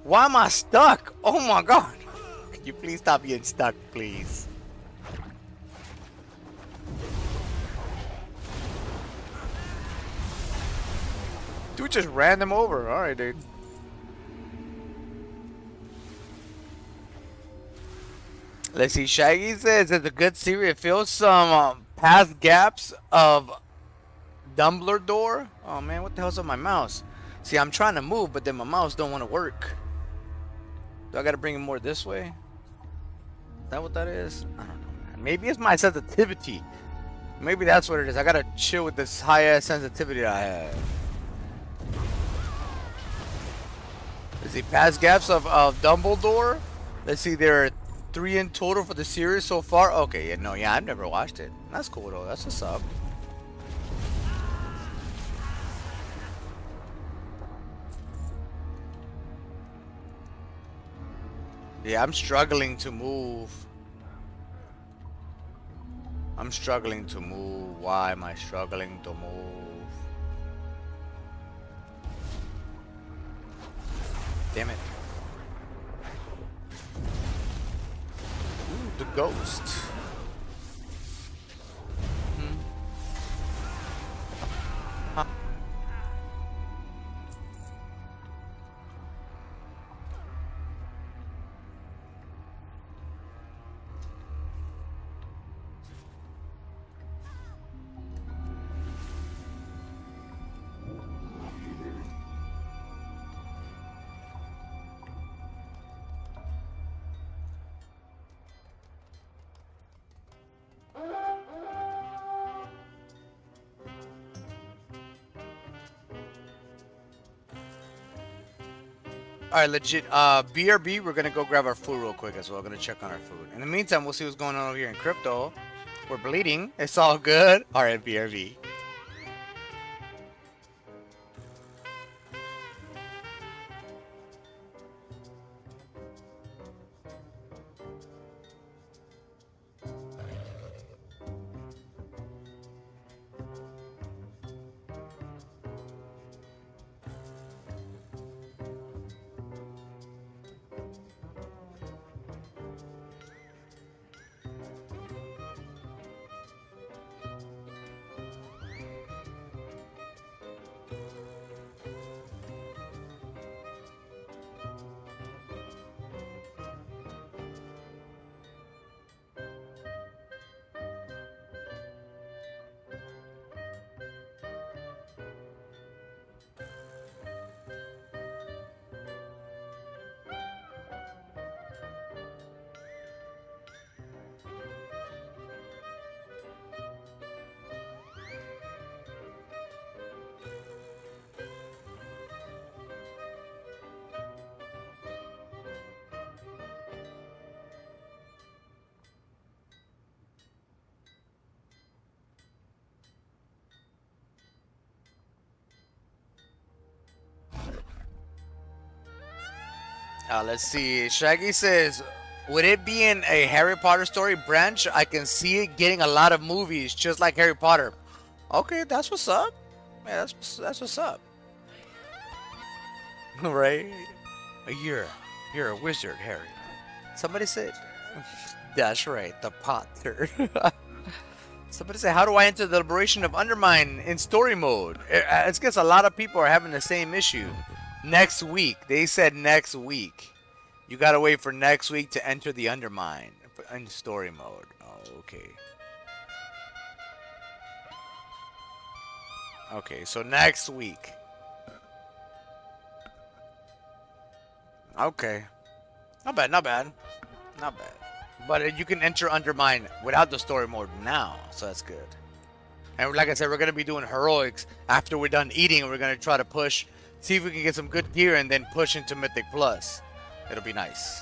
Why am I stuck? Oh my god. Can you please stop being stuck, please? Dude just ran them over. Alright, dude. Let's see. Shaggy says it's a good series. It fills some past gaps of Dumbledore. Oh man, what the hell's on my mouse? See, I'm trying to move, but then my mouse don't want to work. Do I gotta bring it more this way? Is that what that is? I don't know, man. Maybe it's my sensitivity. Maybe that's what it is. I gotta chill with this high-ass sensitivity that I have. Let's see, past gaps of Dumbledore. Let's see, there are 3 in total for the series so far. Okay, yeah, no, yeah, I've never watched it. That's cool though. That's what's up. Yeah, I'm struggling to move. I'm struggling to move. Why am I struggling to move? Damn it. Ooh, the ghost. Huh. Alright, legit. BRB, we're gonna go grab our food real quick as well. We're gonna check on our food. In the meantime, we'll see what's going on over here in crypto. We're bleeding. It's all good. Alright, BRB. Let's see. Shaggy says, would it be in a Harry Potter story branch? I can see it getting a lot of movies, just like Harry Potter. Okay, that's what's up. Yeah, that's what's up. Right? You're a wizard, Harry. Somebody said, that's right, the Potter. Somebody said, how do I enter the liberation of Undermine in story mode? It's because a lot of people are having the same issue. Next week. They said next week. You gotta wait for next week to enter the Undermine in story mode. Oh, okay. Okay, so next week. Okay. Not bad, not bad. Not bad. But you can enter Undermine without the story mode now, so that's good. And like I said, we're going to be doing heroics after we're done eating. We're going to try to push, see if we can get some good gear and then push into Mythic Plus. It'll be nice.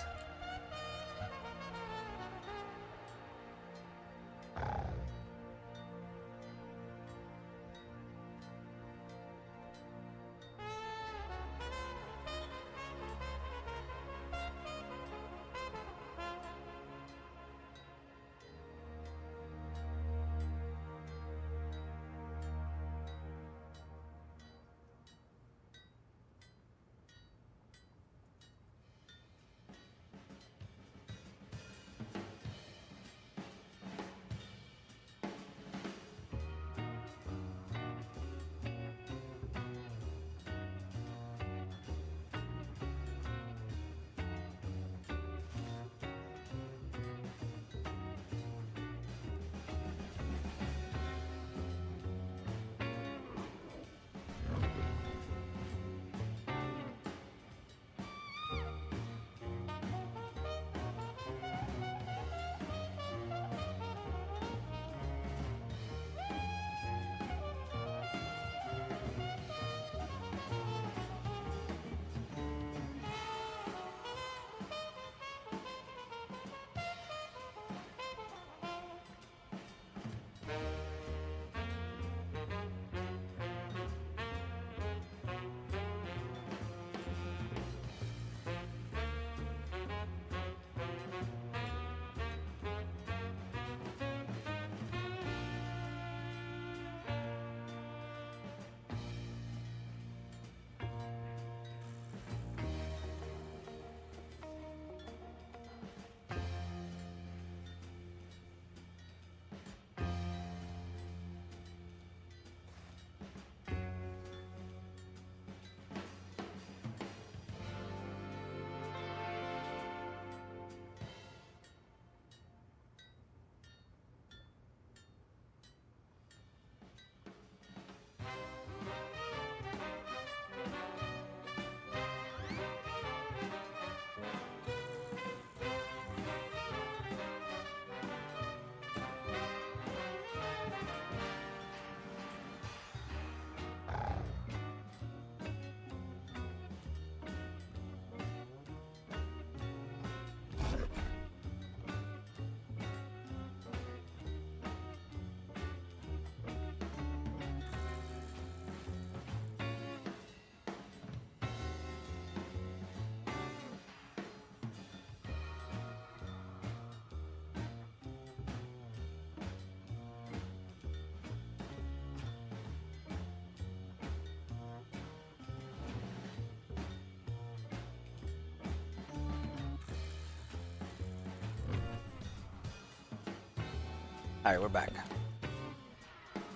All right, we're back.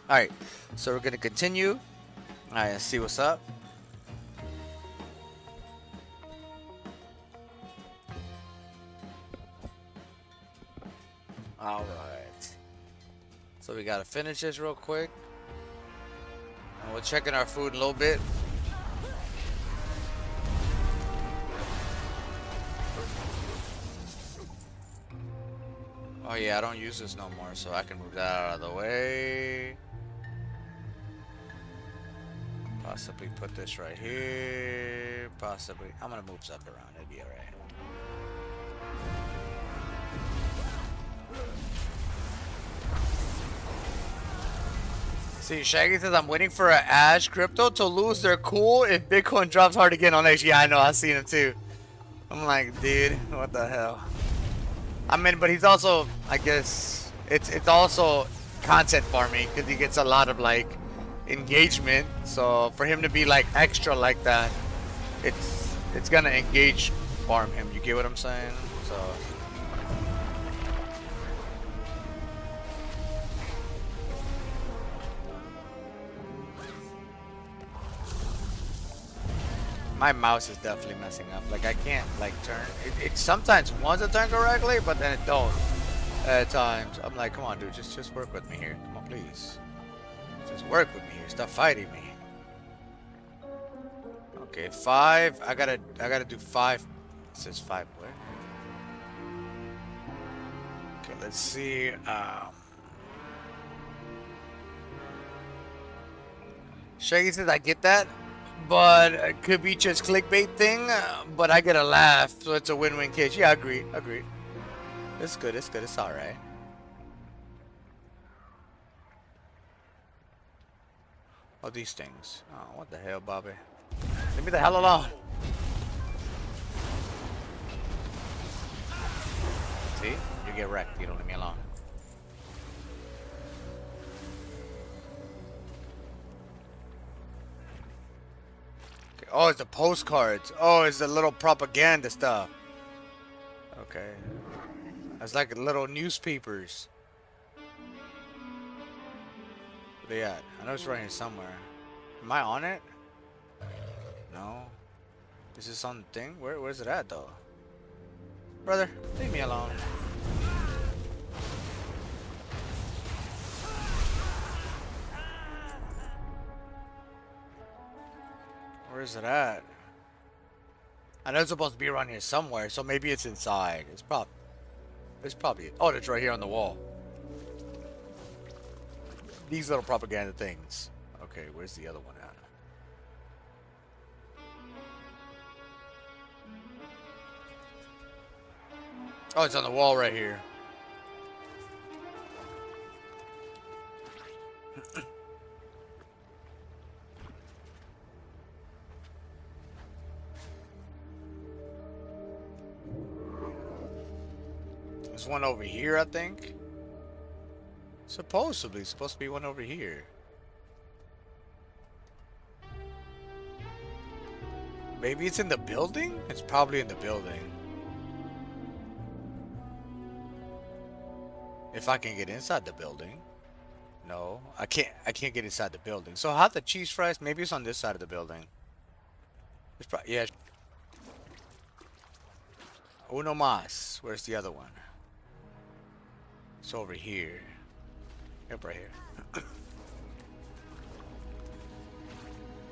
All right, so we're gonna continue. All right, let's see what's up. All right. So we gotta finish this real quick. And we're checking our food in a little bit. Oh yeah, I don't use this no more, so I can move that out of the way. Possibly put this right here. Possibly. I'm gonna move stuff around. It'll be alright. See, Shaggy says, I'm waiting for an Ash Crypto to lose their cool if Bitcoin drops hard again on X. Yeah, I know. I've seen it too. I'm like, dude, what the hell? I mean, but he's also, I guess, it's also content farming because he gets a lot of like engagement. So for him to be like extra like that, it's gonna engage farm him. You get what I'm saying? So. My mouse is definitely messing up. Like I can't like turn. It sometimes wants to turn correctly, but then it don't. At times, I'm like, come on, dude, just work with me here. Come on, please. Just work with me here. Stop fighting me. Okay, 5. I gotta do 5. It says 5 where? Okay, let's see. Shaggy says I get that. But it could be just clickbait thing, but I get a laugh, so it's a win-win case. Yeah, agreed. It's good, it's alright. Oh, these things. Oh, what the hell, Bobby? Leave me the hell alone. See? You get wrecked, you don't leave me alone. Oh, it's the postcards. Oh, it's the little propaganda stuff. Okay. It's like little newspapers. Where they at? I know it's right here somewhere. Am I on it? No. Is this on the thing? Where's it at though? Brother, leave me alone. Where is it at? I know it's supposed to be around here somewhere, so maybe it's inside. It's probably. Oh, it's right here on the wall. These little propaganda things. Okay, where's the other one at? Oh, it's on the wall right here. There's one over here, I think. Supposed to be one over here. Maybe it's in the building? It's probably in the building. If I can get inside the building. No, I can't get inside the building. So how the cheese fries? Maybe it's on this side of the building. It's probably, yeah. Uno más. Where's the other one? It's over here. Yep, right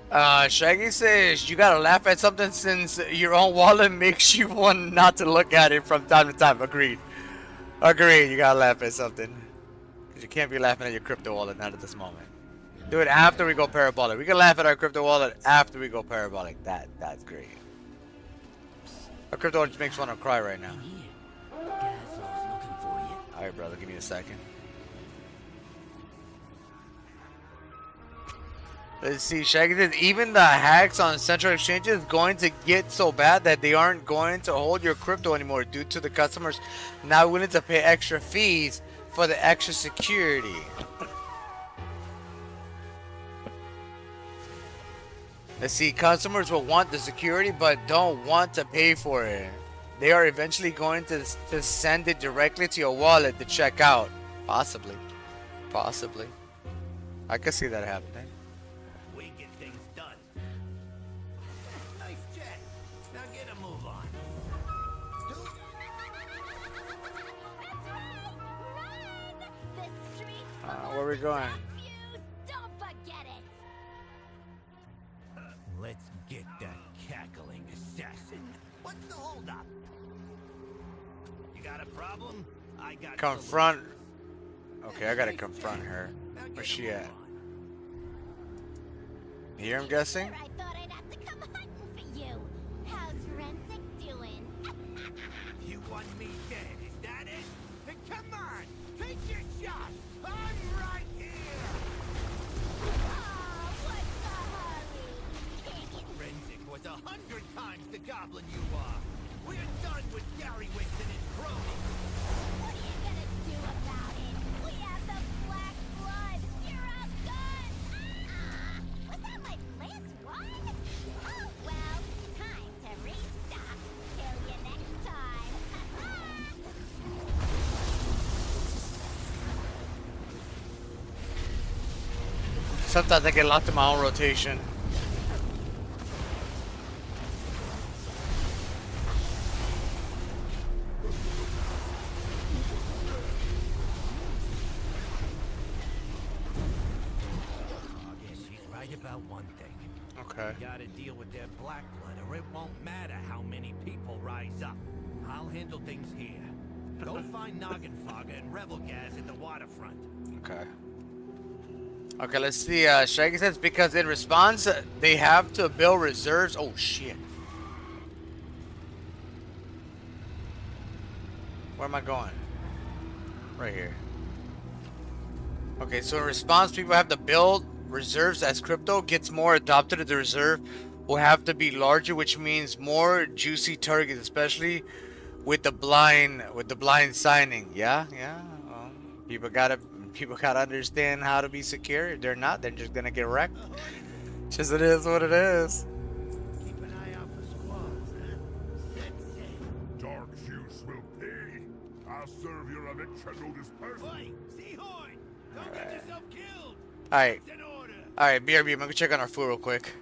here. Shaggy says you gotta laugh at something since your own wallet makes you want not to look at it from time to time. Agreed. You gotta laugh at something. Because you can't be laughing at your crypto wallet, not at this moment. Do it after we go parabolic. We can laugh at our crypto wallet after we go parabolic. That's great. Our crypto wallet just makes me want to cry right now. Alright, brother, give me a second. Let's see, Shaggy says, even the hacks on central exchanges is going to get so bad that they aren't going to hold your crypto anymore due to the customers not willing to pay extra fees for the extra security. Let's see, customers will want the security but don't want to pay for it. They are eventually going to send it directly to your wallet to check out. Possibly. I can see that happening. We get things done. Nice jet. Now get a move on. Where are we going? Don't forget it. Let's get that cackling assassin. What's the holdup? You got a problem? I got Confront. Okay, I gotta confront her. Where's she at? Here, I'm guessing? I thought I'd have to come hunting for you. How's Rensick doing? You want me dead, is that it? Then come on, take your shot. I'm right here. Oh, what's the hurry? Rensick was 100 times the goblin you are. We're done with Gary Wicks and his cronies. What are you gonna do about it? We have the black blood. You're outgunned. Was that my last one? Oh well, time to restock. Kill you next time. Sometimes I get locked in my own rotation. I guess she's right about one thing. Okay. You gotta deal with their black blood, or it won't matter how many people rise up. I'll handle things here. Go find Noggenfogger and Rebel Gas at the waterfront. Okay. Okay, let's see. Shaggy says because in response, they have to build reserves. Oh, shit. Where am I going? Right here. Okay, so in response, people have to build reserves as crypto gets more adopted. The reserve will have to be larger, which means more juicy targets, especially with the blind signing. Yeah. Well, people gotta understand how to be secure. If they're not, they're just gonna get wrecked. Just it is what it is. Keep an eye out for squads, huh? Sensei. Dark juice will pay. I'll serve your eviction notice personally. Oi, Seahorn! Don't get yourself killed! All right, It's an order! all right. BRB, I'm gonna check on our food real quick.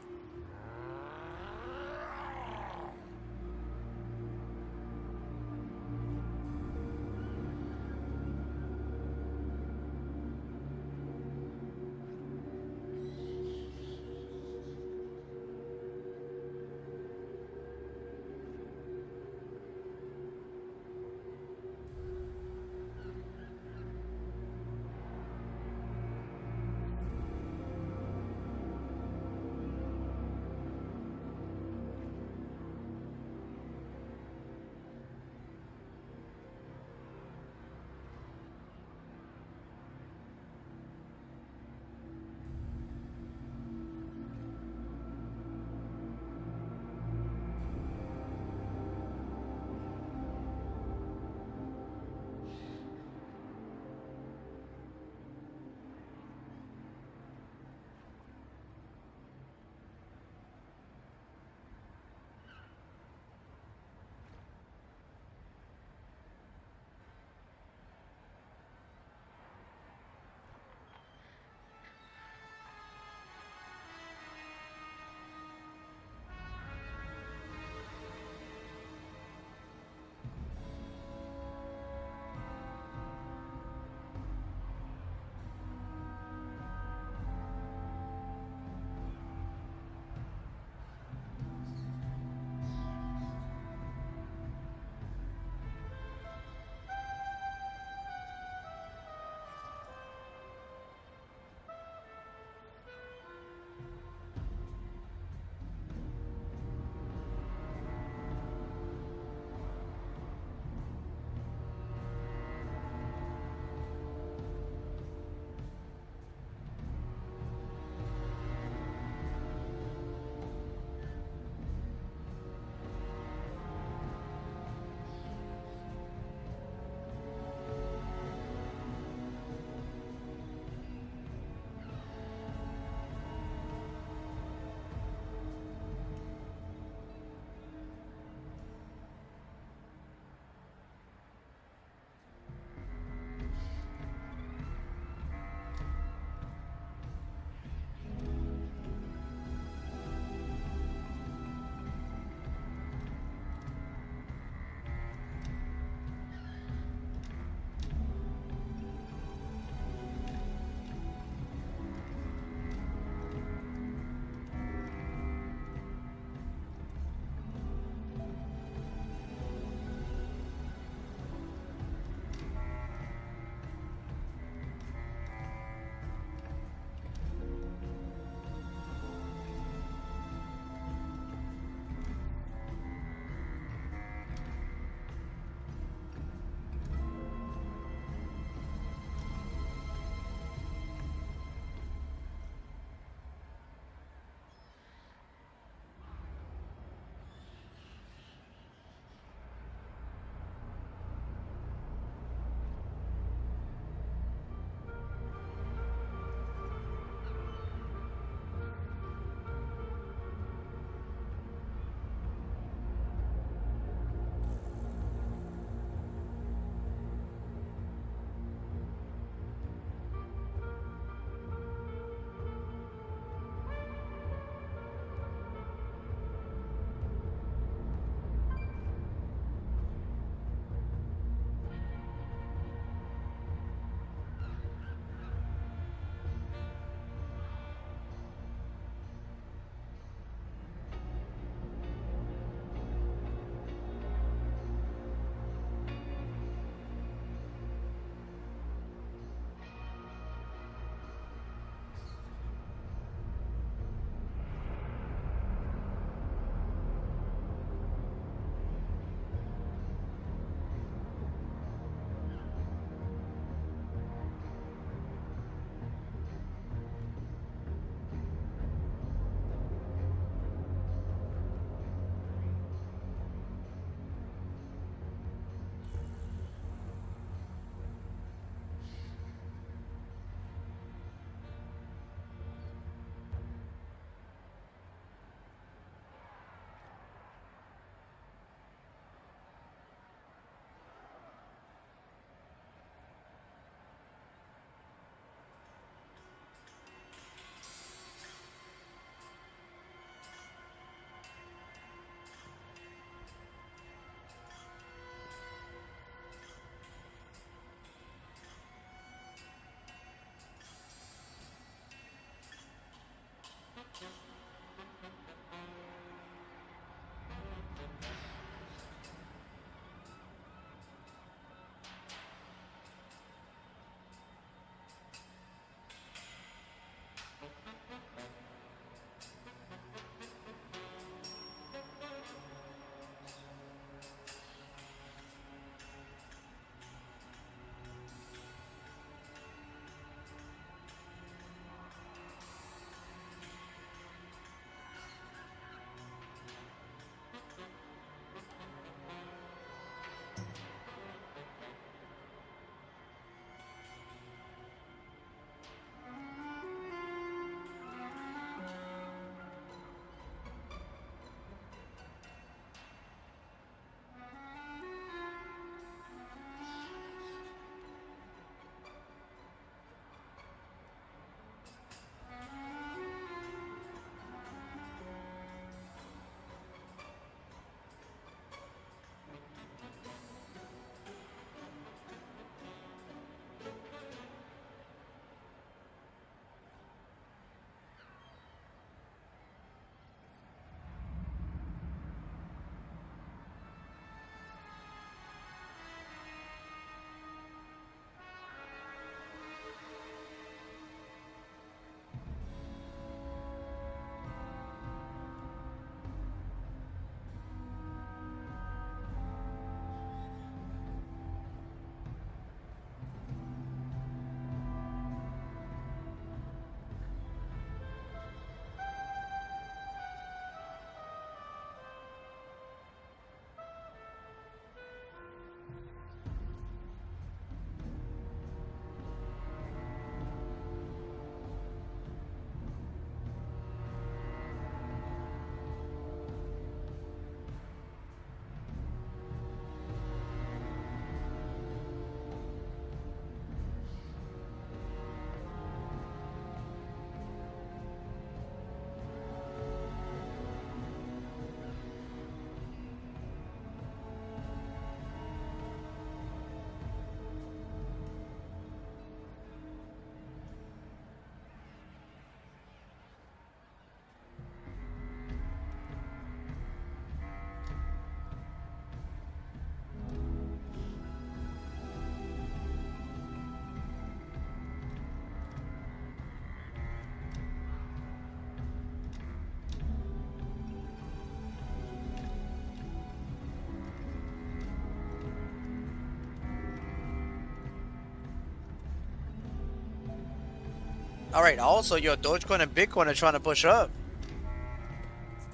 All right. Also, yo, Dogecoin and Bitcoin are trying to push up.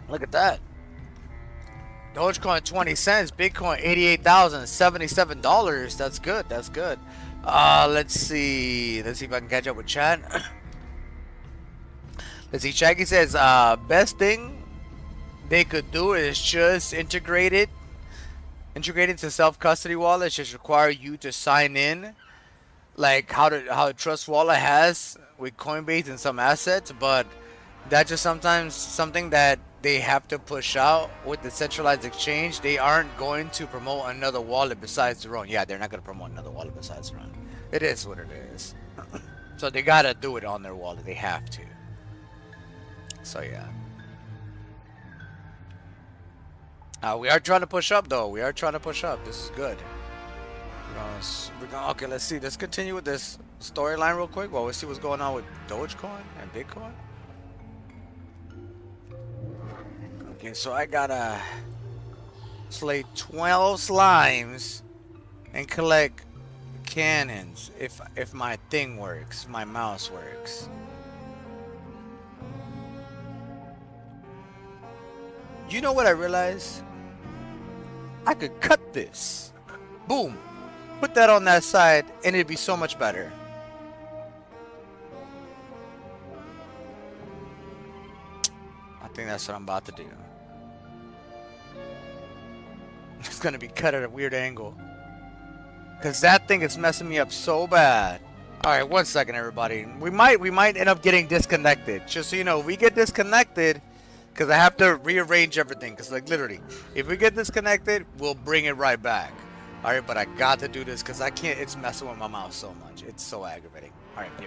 Look at that. Dogecoin 20 cents, Bitcoin $88,077. That's good. That's good. Let's see. Let's see if I can catch up with chat. Let's see. Shaggy says, best thing they could do is just integrate it into self-custody wallets. Just require you to sign in, like how Trust Wallet has with Coinbase and some assets, but that's just sometimes something that they have to push out with the centralized exchange. They aren't going to promote another wallet besides their own. Yeah, they're not going to promote another wallet besides their own. It is what it is. So they got to do it on their wallet. They have to. So yeah. We are trying to push up though. We are trying to push up. This is good. Okay, let's see. Let's continue with this storyline real quick while we see what's going on with Dogecoin and Bitcoin. Okay, so I gotta slay 12 slimes and collect cannons if my thing works, my mouse works. You know what I realized? I could cut this. Boom. Put that on that side and it'd be so much better. I think that's what I'm about to do. It's gonna be cut at a weird angle. Cause that thing is messing me up so bad. Alright, 1 second everybody. We might end up getting disconnected. Just so you know, if we get disconnected, because I have to rearrange everything. Because like literally, if we get disconnected, we'll bring it right back. Alright, but I got to do this because I can't, it's messing with my mouse so much. It's so aggravating. Alright, POV.